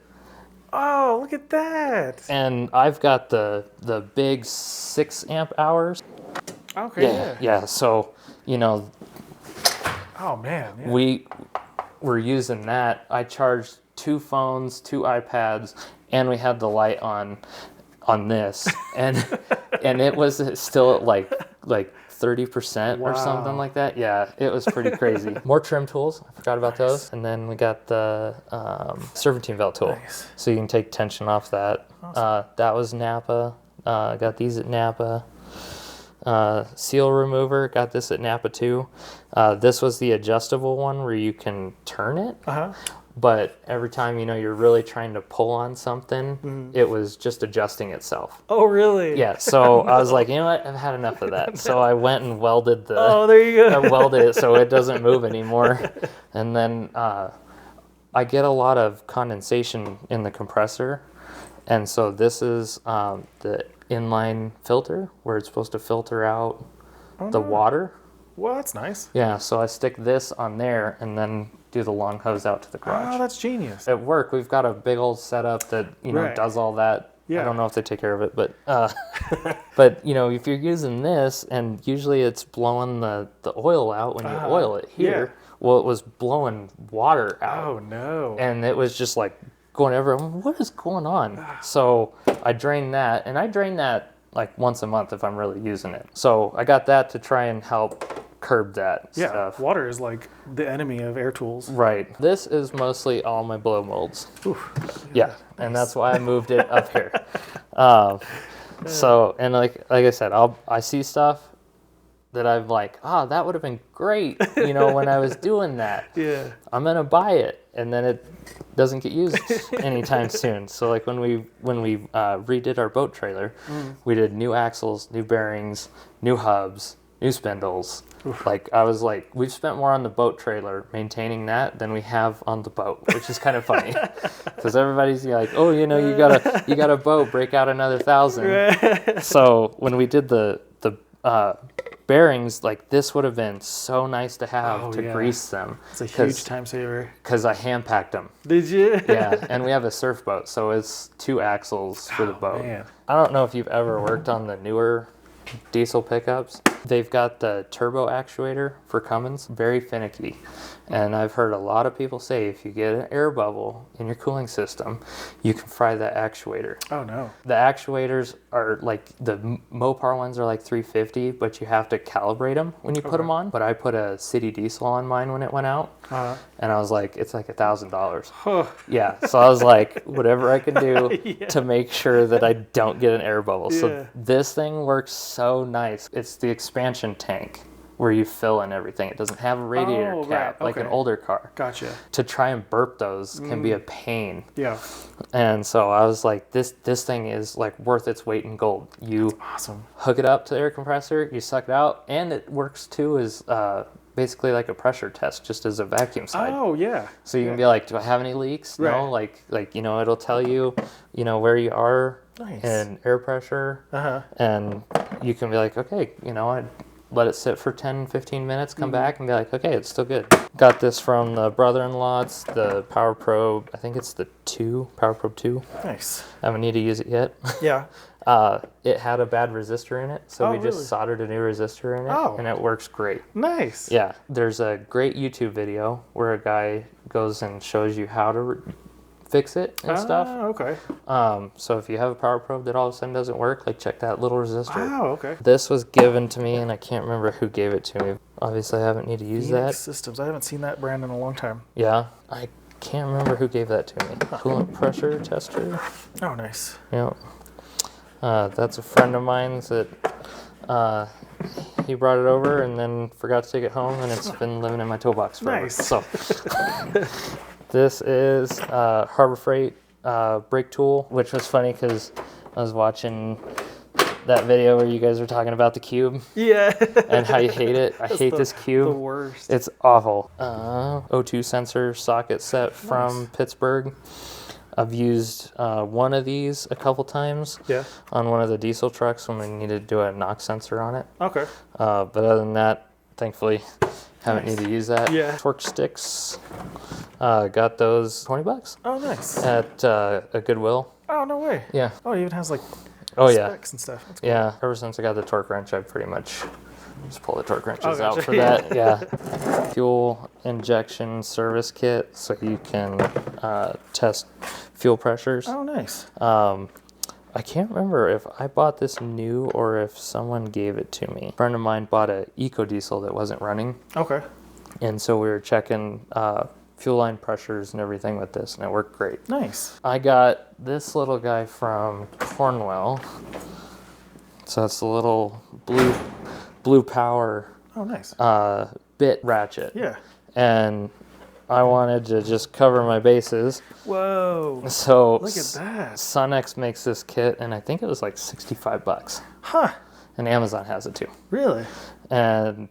Oh, look at that. And I've got the big 6 amp hours. Okay, Yeah. So, oh, man. Yeah. we were using that. I charged 2 phones, 2 iPads, and we had the light on this. And it was still at like 30% or something like that. Yeah, it was pretty crazy. More trim tools. I forgot about those. And then we got the serpentine belt tool. Nice. So you can take tension off that. Awesome. That was Napa. Got these at Napa. Seal remover. Got this at Napa too. This was the adjustable one where you can turn it. But every time, you're really trying to pull on something, it was just adjusting itself. Oh, really? Yeah, so I was like, you know what? I've had enough of that. So I went and welded Oh, there you go. I welded it so it doesn't move anymore. And then I get a lot of condensation in the compressor. And so this is the inline filter where it's supposed to filter out the water. Well, that's nice. Yeah, so I stick this on there and then do the long hose out to the garage. Oh, that's genius. At work, we've got a big old setup that, does all that. Yeah. I don't know if they take care of it, but but if you're using this, and usually it's blowing the oil out when you oil it here. Well, it was blowing water out. Oh, no. And it was just like going everywhere. What is going on? So I drained that, and I drain that like once a month if I'm really using it. So I got that to try and help curb that stuff. Water is like the enemy of air tools. Right. This is mostly all my blow molds. Oof. Yeah, and that's why I moved it up here. So, and like I said, I see stuff that I'm like, that would have been great, when I was doing that. Yeah. I'm gonna buy it, and then it doesn't get used anytime soon. So like when we redid our boat trailer, we did new axles, new bearings, new hubs, new spindles. Oof. Like I was like, we've spent more on the boat trailer maintaining that than we have on the boat, which is kind of funny because everybody's like, oh, you got a boat, break out another 1,000. So when we did the bearings, like this would have been so nice to have grease them. It's a huge time saver. Because I hand packed them. Did you? Yeah, and we have a surf boat, so it's 2 axles for the boat. Man. I don't know if you've ever worked on the newer diesel pickups. They've got the turbo actuator for Cummins, very finicky. And I've heard a lot of people say if you get an air bubble in your cooling system, you can fry that actuator. Oh, no. The actuators are like, the Mopar ones are like 350, but you have to calibrate them when you put them on. But I put a city diesel on mine when it went out. And I was like, it's like $1,000. Yeah, so I was like, whatever I can do to make sure that I don't get an air bubble. So this thing works so nice. It's the expansion tank where you fill in everything. It doesn't have a radiator cap like an older car. Gotcha. To try and burp those can be a pain. Yeah. And so I was like, this thing is like worth its weight in gold. You awesome. Hook it up to the air compressor, you suck it out, and it works too as basically like a pressure test, just as a vacuum side. Oh, yeah. So you can be like, do I have any leaks? Right. No, like it'll tell you, where you are in air pressure. And you can be like, okay, I let it sit for 10, 15 minutes, come back and be like, okay, it's still good. Got this from the brother-in-law. It's the Power Probe. I think it's the Power Probe 2. Nice. I haven't need to use it yet. Yeah. It had a bad resistor in it, so we just soldered a new resistor in it, and it works great. Nice. Yeah. There's a great YouTube video where a guy goes and shows you how to fix it and stuff. Okay. So if you have a power probe that all of a sudden doesn't work, like check that little resistor. Oh, okay. This was given to me, and I can't remember who gave it to me. Obviously, I haven't needed to use Phoenix that. Systems. I haven't seen that brand in a long time. Yeah, I can't remember who gave that to me. Coolant pressure tester. Oh, nice. Yeah. That's a friend of mine's that he brought it over and then forgot to take it home, and it's been living in my toolbox forever. Nice. So this is Harbor Freight brake tool, which was funny because I was watching that video where you guys were talking about the cube. Yeah. And how you hate it. I hate this cube. The worst. It's awful. O2 sensor socket set from Pittsburgh. I've used one of these a couple times on one of the diesel trucks when we needed to do a NOx sensor on it. Okay. But other than that, thankfully, haven't needed to use that. Yeah. Torque sticks. Got those $20 Oh, nice. at a Goodwill. Oh, no way. Yeah. Oh, it even has like specs and stuff. That's cool. Yeah. Ever since I got the torque wrench, I've pretty much just pull the torque wrenches gotcha. out for that. Yeah. Fuel injection service kit, so you can test fuel pressures. Oh, nice. I can't remember if I bought this new or if someone gave it to me. A friend of mine bought a EcoDiesel that wasn't running. Okay. And so we were checking fuel line pressures and everything with this, and it worked great. Nice. I got this little guy from Cornwell. So it's a little blue power Oh, nice. bit ratchet. Yeah. And I wanted to just cover my bases. Whoa. So Look at that. Sonex makes this kit, and I think it was like $65. Huh. And Amazon has it too. Really? And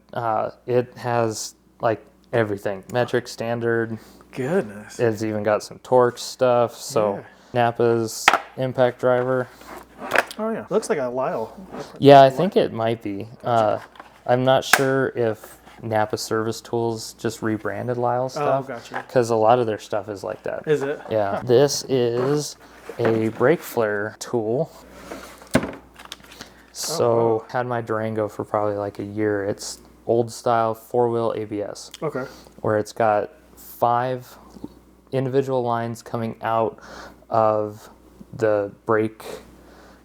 it has like everything, metric, standard. Goodness. It's even got some torque stuff. So Napa's impact driver. Oh, yeah. Looks like a Lyle. Yeah, I think it might be. I'm not sure if Napa Service Tools just rebranded Lyle stuff. Oh, gotcha. Because a lot of their stuff is like that. Is it? Yeah. Huh. This is a brake flare tool. So had my Durango for probably like a year. It's old style 4-wheel ABS. Okay. Where it's got 5 individual lines coming out of the brake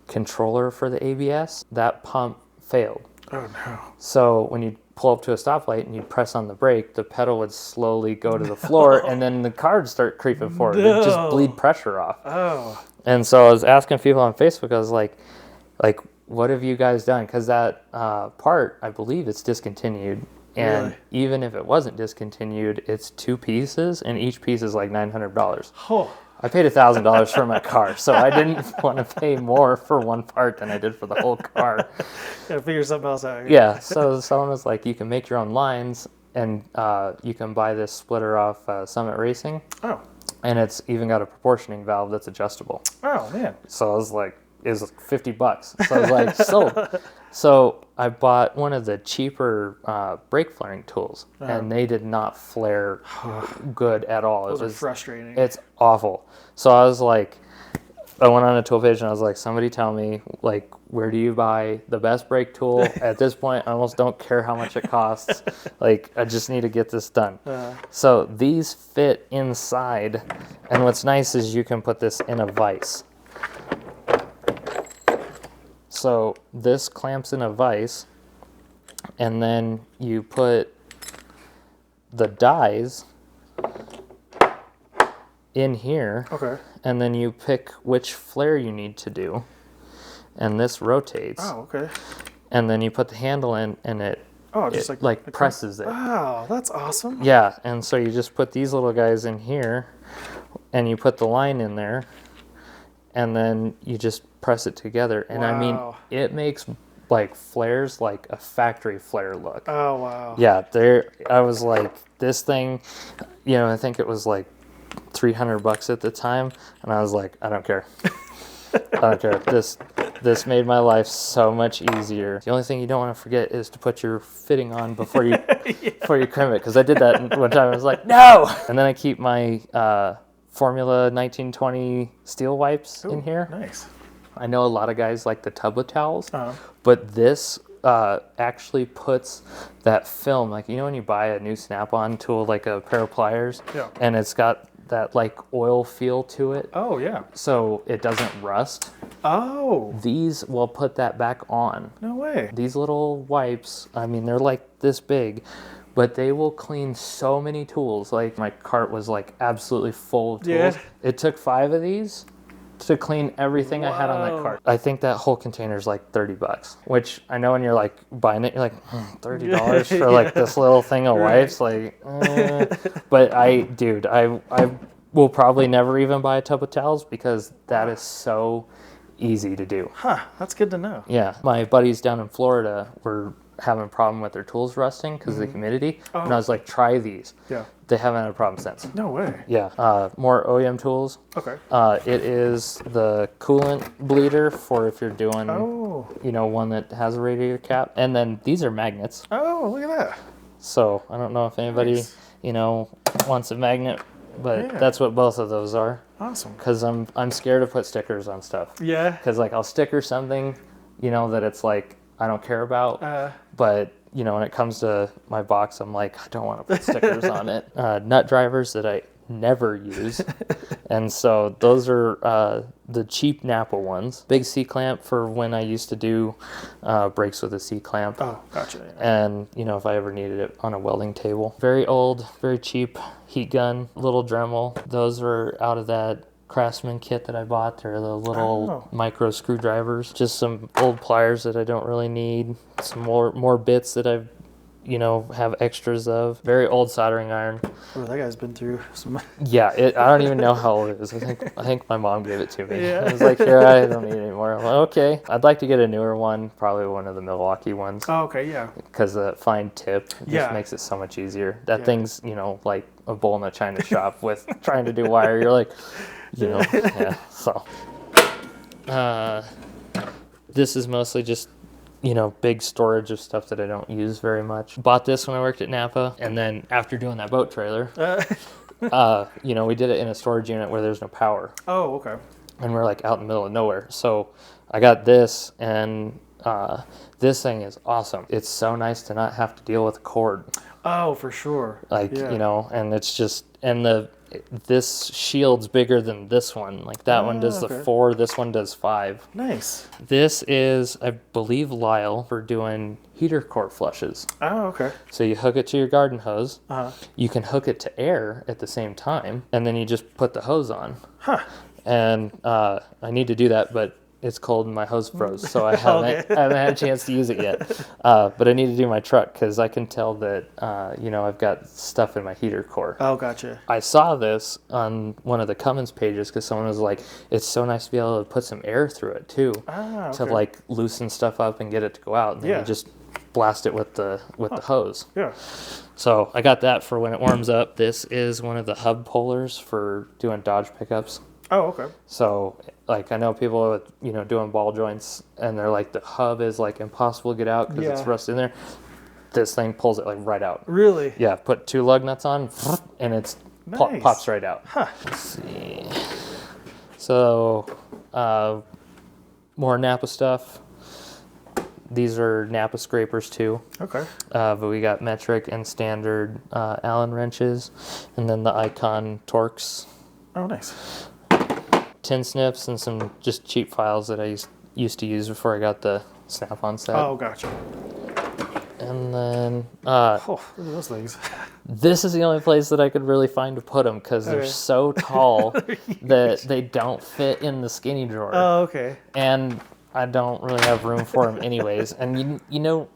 controller for the ABS. That pump failed. Oh, no. So when you pull up to a stoplight and you press on the brake, the pedal would slowly go to the floor, and then the car would start creeping forward. It'd just bleed pressure off. Oh. And so I was asking people on Facebook, I was like, what have you guys done? Because that part, I believe it's discontinued. And even if it wasn't discontinued, it's 2 pieces, and each piece is like $900. Oh. I paid $1,000 for my car, so I didn't want to pay more for one part than I did for the whole car. Gotta figure something else out. Yeah, so someone was like, you can make your own lines, and you can buy this splitter off Summit Racing. Oh. And it's even got a proportioning valve that's adjustable. Oh, man. So I was like, it was like $50. So I was like, sold. So I bought one of the cheaper brake flaring tools, and they did not flare good at all. Those are frustrating. It's awful. So I was like, I went on a tool page and I was like, somebody tell me, like, where do you buy the best brake tool? At this point, I almost don't care how much it costs. Like, I just need to get this done. So these fit inside, and what's nice is you can put this in a vise. So this clamps in a vise, and then you put the dies in here. Okay. And then you pick which flare you need to do, and this rotates. Oh, okay. And then you put the handle in, and it just like presses it. Wow, that's awesome. Yeah, and so you just put these little guys in here, and you put the line in there, and then you just press it together. And I mean, it makes like flares like a factory flare look. Oh, wow. Yeah, I was like, this thing, I think it was like $300 at the time, and I was like, I don't care. I don't care. This made my life so much easier. The only thing you don't want to forget is to put your fitting on before you before you crimp it, because I did that one time. I was like, no. And then I keep my Formula 1920 steel wipes in here. Nice. I know a lot of guys like the tub with towels, but this actually puts that film, like, when you buy a new Snap-on tool, like a pair of pliers, and it's got that like oil feel to it. Oh, yeah. So it doesn't rust. Oh. These will put that back on. No way. These little wipes, I mean, they're like this big, but they will clean so many tools. Like my cart was like absolutely full of tools. Yeah. It took 5 of these to clean everything I had on that cart. I think that whole container is like $30, which I know when you're like buying it, you're like, $30 for like this little thing of wipes. Like, but I will probably never even buy a tub of towels because that is so easy to do. Huh, that's good to know. Yeah. My buddies down in Florida were having a problem with their tools rusting because of the humidity. And I was like, try these. Yeah. They haven't had a problem since. No way. Yeah. More OEM tools. Okay. It is the coolant bleeder for if you're doing, one that has a radiator cap. And then these are magnets. Oh, look at that. So I don't know if anybody, wants a magnet, but that's what both of those are. Awesome. Because I'm scared to put stickers on stuff. Yeah. Because like I'll sticker something, that it's like I don't care about, but when it comes to my box, I'm like, I don't want to put stickers on it. Nut drivers that I never use. And so those are the cheap Napa ones. Big C-clamp for when I used to do brakes with a C-clamp. Oh, gotcha. Yeah. And, if I ever needed it on a welding table. Very old, very cheap heat gun, little Dremel. Those were out of that Craftsman kit that I bought. They're the little micro screwdrivers. Just some old pliers that I don't really need. Some more bits that I've have extras of. Very old soldering iron. Oh, that guy's been through some. Yeah, I don't even know how old it is. I think my mom gave it to me. Yeah. I was like, here, I don't need it anymore. I'm like, okay. I'd like to get a newer one, probably one of the Milwaukee ones. Oh, okay, yeah. Because the fine tip just makes it so much easier. That thing's, like a bull in a china shop with trying to do wire. You're like, yeah. So, this is mostly just big storage of stuff that I don't use very much. Bought this when I worked at Napa, and then after doing that boat trailer, we did it in a storage unit where there's no power. Oh, okay. And we're like out in the middle of nowhere. So I got this, and this thing is awesome. It's so nice to not have to deal with a cord. Oh, for sure. And it's just, and this shield's bigger than this one. Like that one does the 4, this one does 5. Nice. This is, I believe, Lyle for doing heater core flushes. Oh, okay. So you hook it to your garden hose. You can hook it to air at the same time, and then you just put the hose on. Huh. And I need to do that, but it's cold and my hose froze, so I haven't had a chance to use it yet. But I need to do my truck because I can tell that I've got stuff in my heater core. Oh, gotcha. I saw this on one of the Cummins pages because someone was like, "It's so nice to be able to put some air through it too, to like loosen stuff up and get it to go out." And then you just blast it with the hose. Yeah. So I got that for when it warms up. This is one of the hub pullers for doing Dodge pickups. Oh, okay. So, like, I know people with, doing ball joints, and they're like, the hub is, like, impossible to get out because it's rusted in there. This thing pulls it, like, right out. Really? Yeah, put 2 lug nuts on, and it's pops right out. Huh. Let's see. So, more Napa stuff. These are Napa scrapers, too. Okay. But we got metric and standard Allen wrenches, and then the Icon Torx. Oh, nice. Tin snips and some just cheap files that I used to use before I got the Snap-on set. Oh, gotcha. And then look at those things. This is the only place that I could really find to put them because they're so tall that they don't fit in the skinny drawer. Oh, okay. And I don't really have room for them anyways. And you don't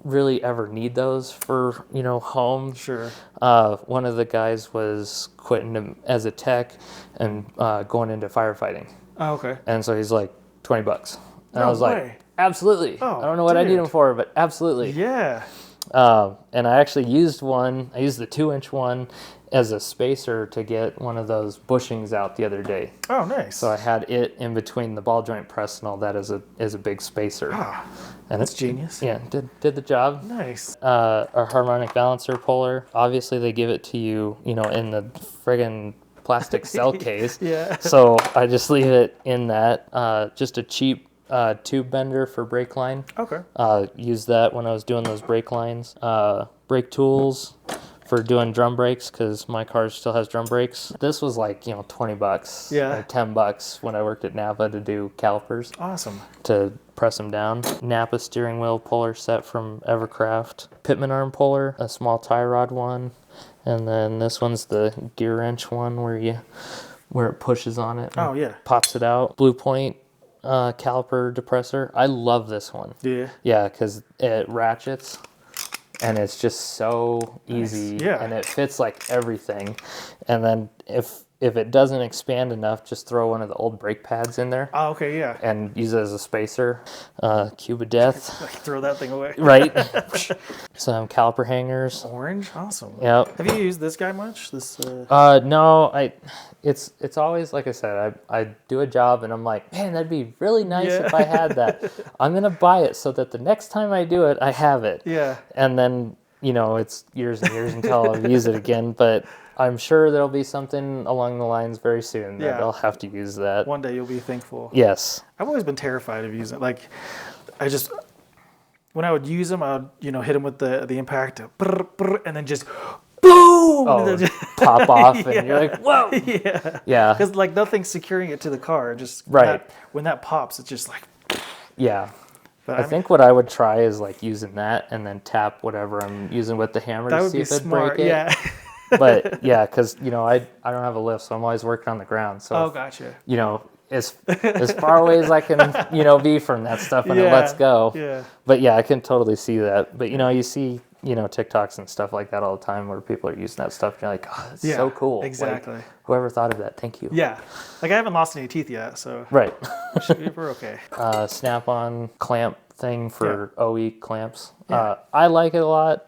really ever need those for home. Sure. One of the guys was quitting as a tech and going into firefighting. Oh, okay. And so he's like, $20. And I was way. like, absolutely. Oh, I don't know what I need them for, but absolutely. Yeah. And I actually used one. I used the 2-inch one as a spacer to get one of those bushings out the other day. Oh, nice. So I had it in between the ball joint press and all that as a big spacer. Ah, and that's genius. Yeah, did the job. Nice. A harmonic balancer puller. Obviously, they give it to you, in the friggin' plastic cell case. Yeah. So I just leave it in that. Just a cheap tube bender for brake line. Okay. Used that when I was doing those brake lines. Brake tools for doing drum brakes, because my car still has drum brakes. This was like, $20 or $10 when I worked at Napa to do calipers. Awesome. To press them down. Napa steering wheel puller set from Evercraft. Pitman arm puller, a small tie rod one, and then this one's the gear wrench one where it pushes on it. Oh yeah. Pops it out. Blue Point caliper depressor. I love this one. Yeah. Yeah, because it ratchets and it's just so easy. Nice. Yeah. And it fits like everything. And then if it doesn't expand enough, just throw one of the old brake pads in there. Oh, okay, yeah. And use it as a spacer. Cube of death. Like throw that thing away. Right. Some caliper hangers. Orange, awesome. Yep. Have you used this guy much? No, it's always, like I said, I do a job and I'm like, man, that'd be really nice if I had that. I'm gonna buy it so that the next time I do it, I have it. Yeah. And then, it's years and years until I'll use it again, but I'm sure there'll be something along the lines very soon that I'll have to use that. One day you'll be thankful. Yes. I've always been terrified of using it. Like, when I would use them, I would, hit them with the impact, and then just boom! Oh, and then pop off, and you're like, whoa! Yeah. Yeah. Because, like, nothing's securing it to the car. Just when that pops, it's just like... Yeah. But I think what I would try is, like, using that and then tap whatever I'm using with the hammer to see if it'd break it. Yeah. But, yeah, because, I don't have a lift, so I'm always working on the ground. So, gotcha. As far away as I can, be from that stuff when it lets go. Yeah. But, yeah, I can totally see that. But, you see... TikToks and stuff like that all the time where people are using that stuff. And you're like, oh, that's so cool. Exactly. Like, whoever thought of that, thank you. Yeah. Like, I haven't lost any teeth yet, so. Right. We're okay. Snap-on clamp thing for OE clamps. Yeah. I like it a lot.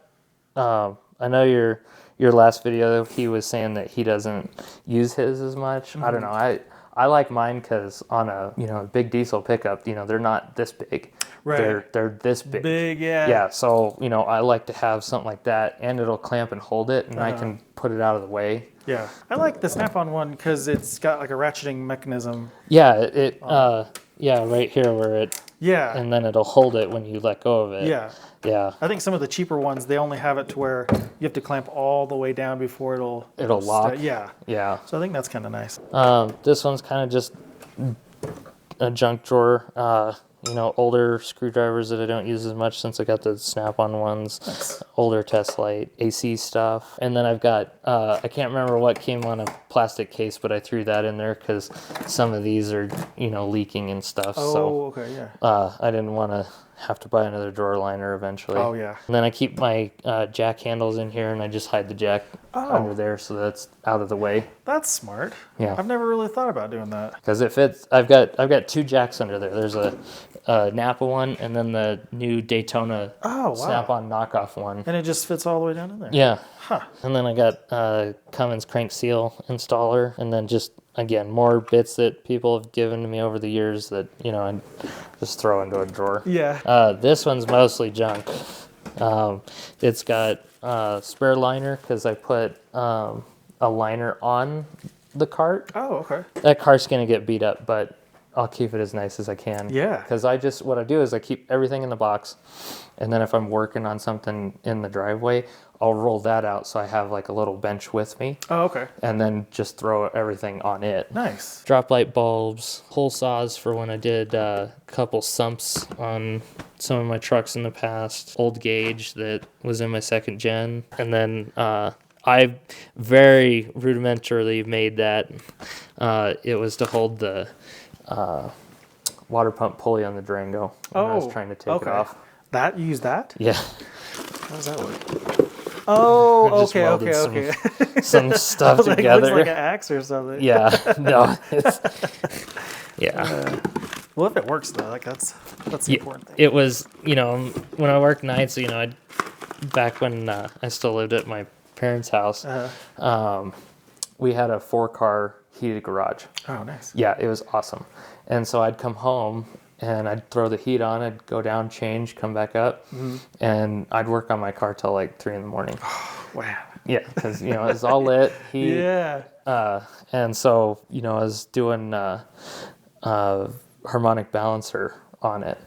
I know your last video, he was saying that he doesn't use his as much. Mm-hmm. I don't know. I like mine because on a big diesel pickup, they're not this big. Right. They're this big. Big, yeah. Yeah, so, I like to have something like that, and it'll clamp and hold it, and I can put it out of the way. Yeah. I like the Snap-on one because it's got like a ratcheting mechanism. Yeah, right here where it... Yeah. And then it'll hold it when you let go of it. Yeah. Yeah. I think some of the cheaper ones, they only have it to where you have to clamp all the way down before it'll lock. Yeah. Yeah. So I think that's kind of nice. This one's kind of just a junk drawer. Older screwdrivers that I don't use as much since I got the Snap-on ones. Nice. Older test light, AC stuff. And then I've got, I can't remember what came on a plastic case, but I threw that in there because some of these are, leaking and stuff. Oh, okay, yeah. I didn't want to have to buy another drawer liner eventually. Oh, yeah. And then I keep my jack handles in here, and I just hide the jack under there so that's out of the way. That's smart. Yeah. I've never really thought about doing that. Because it fits. I've got two jacks under there. There's a Napa one, and then the new Daytona Snap-on knockoff one. And it just fits all the way down in there. Yeah. Huh. And then I got Cummins crank seal installer, and then just, again, more bits that people have given to me over the years that, I just throw into a drawer. Yeah. This one's mostly junk. It's got spare liner because I put a liner on the cart. Oh, okay. That cart's going to get beat up, but I'll keep it as nice as I can. Yeah. Because what I do is I keep everything in the box, and then if I'm working on something in the driveway, I'll roll that out so I have like a little bench with me. Oh, okay. And then just throw everything on it. Nice. Drop light bulbs, hole saws for when I did a couple sumps on some of my trucks in the past. Old gauge that was in my second gen. And then I very rudimentarily made that. It was to hold the water pump pulley on the Durango when I was trying to take it off. You use that? Yeah. How does that work? Oh, okay. Some stuff like, together. It looks like an axe or something. Yeah, no. Yeah. Well, if it works though, like that's the important thing. It was, when I worked nights, back when I still lived at my parents' house, we had a 4-car heated garage. Oh, nice. Yeah, it was awesome. And so I'd come home and I'd throw the heat on, I'd go down, change, come back up, and I'd work on my car till like 3 a.m. Wow. Yeah, because, it's all lit, heat. Yeah. And so, I was doing harmonic balancer on it.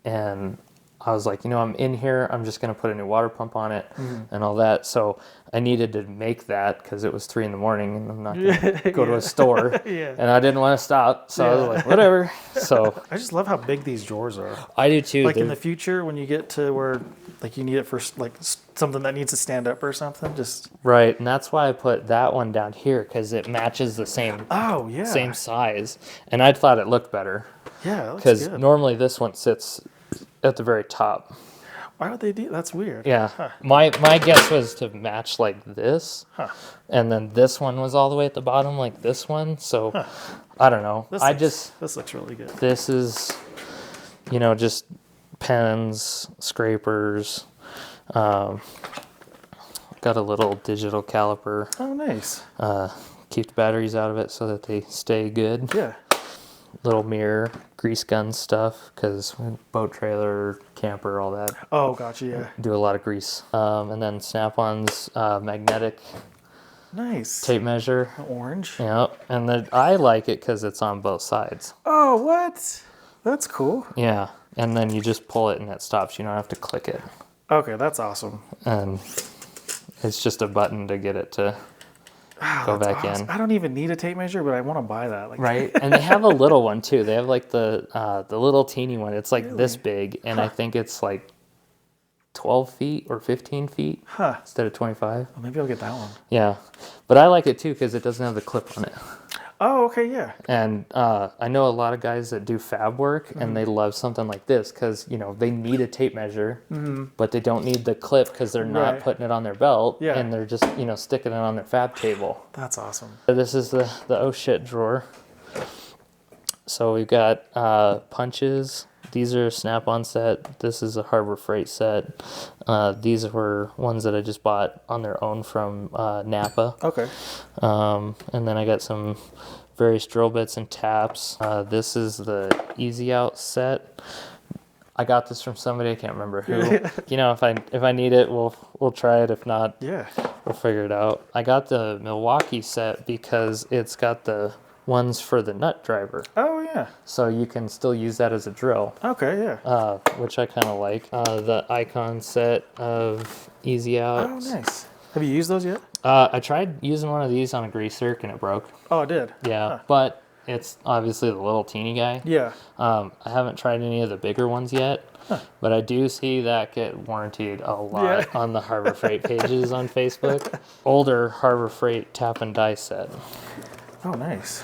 And I was like, I'm in here. I'm just going to put a new water pump on it and all that. So I needed to make that because it was 3 a.m. and I'm not going to go to a store. And I didn't want to stop. So I was like, whatever. So I just love how big these drawers are. I do too. Like in the future, when you get to where like you need it for like something that needs to stand up or something, just right. And that's why I put that one down here because it matches the same same size. And I thought it looked better. Yeah, it looks because good. normally this one sits at the very top. Why would they do? That's weird. Yeah. Huh. My guess was to match like this. Huh. And then this one was all the way at the bottom like this one. So I don't know. This looks really good. This is, just pens, scrapers. Got a little digital caliper. Oh, nice. Keep the batteries out of it so that they stay good. Yeah. Little mirror, grease gun stuff, because boat trailer, camper, all that. Oh, gotcha, yeah. Do a lot of grease. And then Snap-on's magnetic tape measure. Orange. Yeah, and then I like it because it's on both sides. Oh, what? That's cool. Yeah, and then you just pull it and it stops. You don't have to click it. Okay, that's awesome. And it's just a button to get it to go back in. I don't even need a tape measure, but I want to buy that. Right, and they have a little one too. They have like the little teeny one. It's like this big, and I think it's like 12 feet or 15 feet instead of 25. Well, maybe I'll get that one. Yeah, but I like it too because it doesn't have the clip on it. Oh, okay, yeah. And I know a lot of guys that do fab work, and they love something like this because, they need a tape measure, but they don't need the clip because they're not putting it on their belt, and they're just, sticking it on their fab table. That's awesome. This is the oh shit drawer. So we've got punches. These are a Snap-on set. This is a Harbor Freight set. These were ones that I just bought on their own from Napa. Okay. And then I got some various drill bits and taps. This is the Easy Out set. I got this from somebody, I can't remember who. If I need it, we'll try it. If not, we'll figure it out. I got the Milwaukee set because it's got the ones for the nut driver. Oh, yeah. So you can still use that as a drill. Okay, yeah. Which I kind of like. The Icon set of Easy Out. Oh, nice. Have you used those yet? I tried using one of these on a grease zerk and it broke. Oh, it did? Yeah, but it's obviously the little teeny guy. Yeah. I haven't tried any of the bigger ones yet, but I do see that get warrantied a lot on the Harbor Freight pages on Facebook. Older Harbor Freight tap and die set. Oh, nice.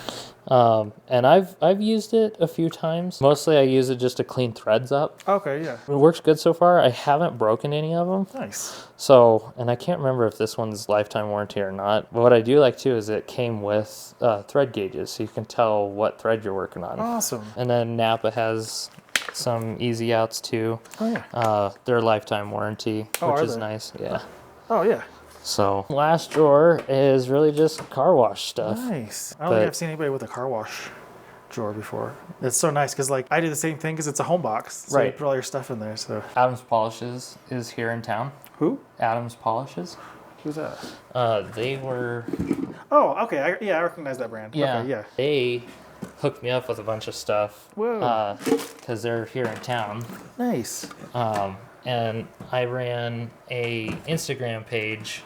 And I've used it a few times. Mostly I use it just to clean threads up. Okay, yeah. It works good so far. I haven't broken any of them. Nice. So, and I can't remember if this one's lifetime warranty or not. But what I do like too is it came with thread gauges, so you can tell what thread you're working on. Awesome. And then Napa has some Easy Outs too. Oh, yeah. They're lifetime warranty, which is nice. Yeah. Oh, yeah. So last drawer is really just car wash stuff. Nice. I don't think I've seen anybody with a car wash drawer before. It's so nice because like I do the same thing because it's a home box. So you put all your stuff in there. So Adams Polishes is here in town. Who? Adams Polishes. Who's that? They were. Oh, okay. I recognize that brand. Yeah. Okay, yeah. They hooked me up with a bunch of stuff. Whoa. Because they're here in town. Nice. And I ran a Instagram page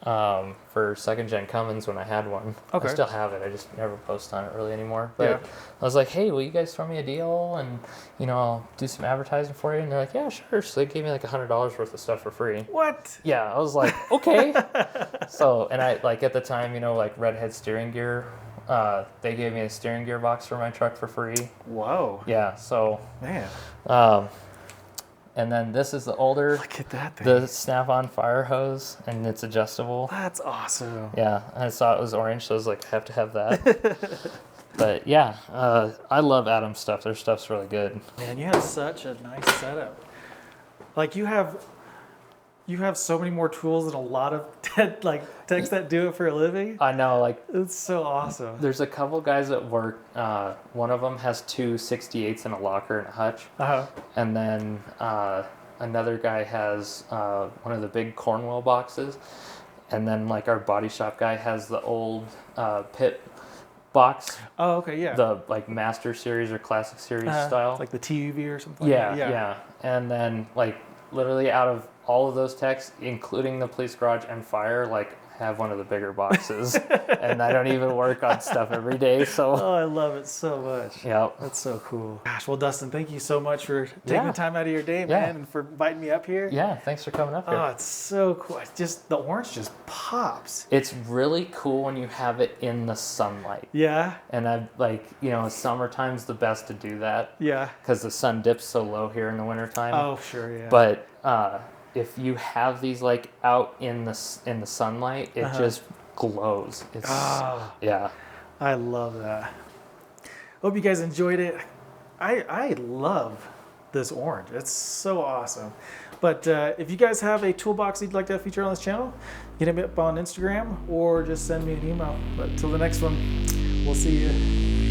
for Second Gen Cummins when I had one. Okay. I still have it. I just never post on it really anymore. But I was like, hey, will you guys throw me a deal and, I'll do some advertising for you? And they're like, yeah, sure. So they gave me like $100 worth of stuff for free. What? Yeah. I was like, okay. So, and I like at the time, like Redhead steering gear, they gave me a steering gear box for my truck for free. Whoa. Yeah. So, man. And then this is the older, look at that thing. the Snap-on fire hose, and it's adjustable. That's awesome. Yeah, I saw it was orange, so I was like, I have to have that. But yeah, I love Adam's stuff. Their stuff's really good. Man, you have such a nice setup. Like you have so many more tools than a lot of techs that do it for a living. I know, like it's so awesome. There's a couple guys at work. One of them has 2 68s in a locker and a hutch. And then another guy has one of the big Cornwell boxes. And then like our body shop guy has the old pit box, Oh, okay, yeah. the like Master Series or Classic Series style. It's like the TUV or something. Yeah, like that. yeah. And then like literally out of all of those techs, including the police garage and fire, like have one of the bigger boxes. And I don't even work on stuff every day, so Oh, I love it so much. yeah. That's so cool. Gosh, well, Dustin, thank you so much for taking the time out of your day, man, and for inviting me up here. Yeah, thanks for coming up here. Oh, it's so cool. It's just the orange just pops. It's really cool when you have it in the sunlight. Yeah. And I've like, you know, summertime's the best to do that Yeah. because the sun dips so low here in the wintertime. Oh, sure, yeah. But if you have these like out in the sunlight, it just glows. It's yeah. I love that. Hope you guys enjoyed it. I love this orange. It's so awesome. But if you guys have a toolbox you'd like to have featured on this channel, hit me up on Instagram or just send me an email. But till the next one, we'll see you.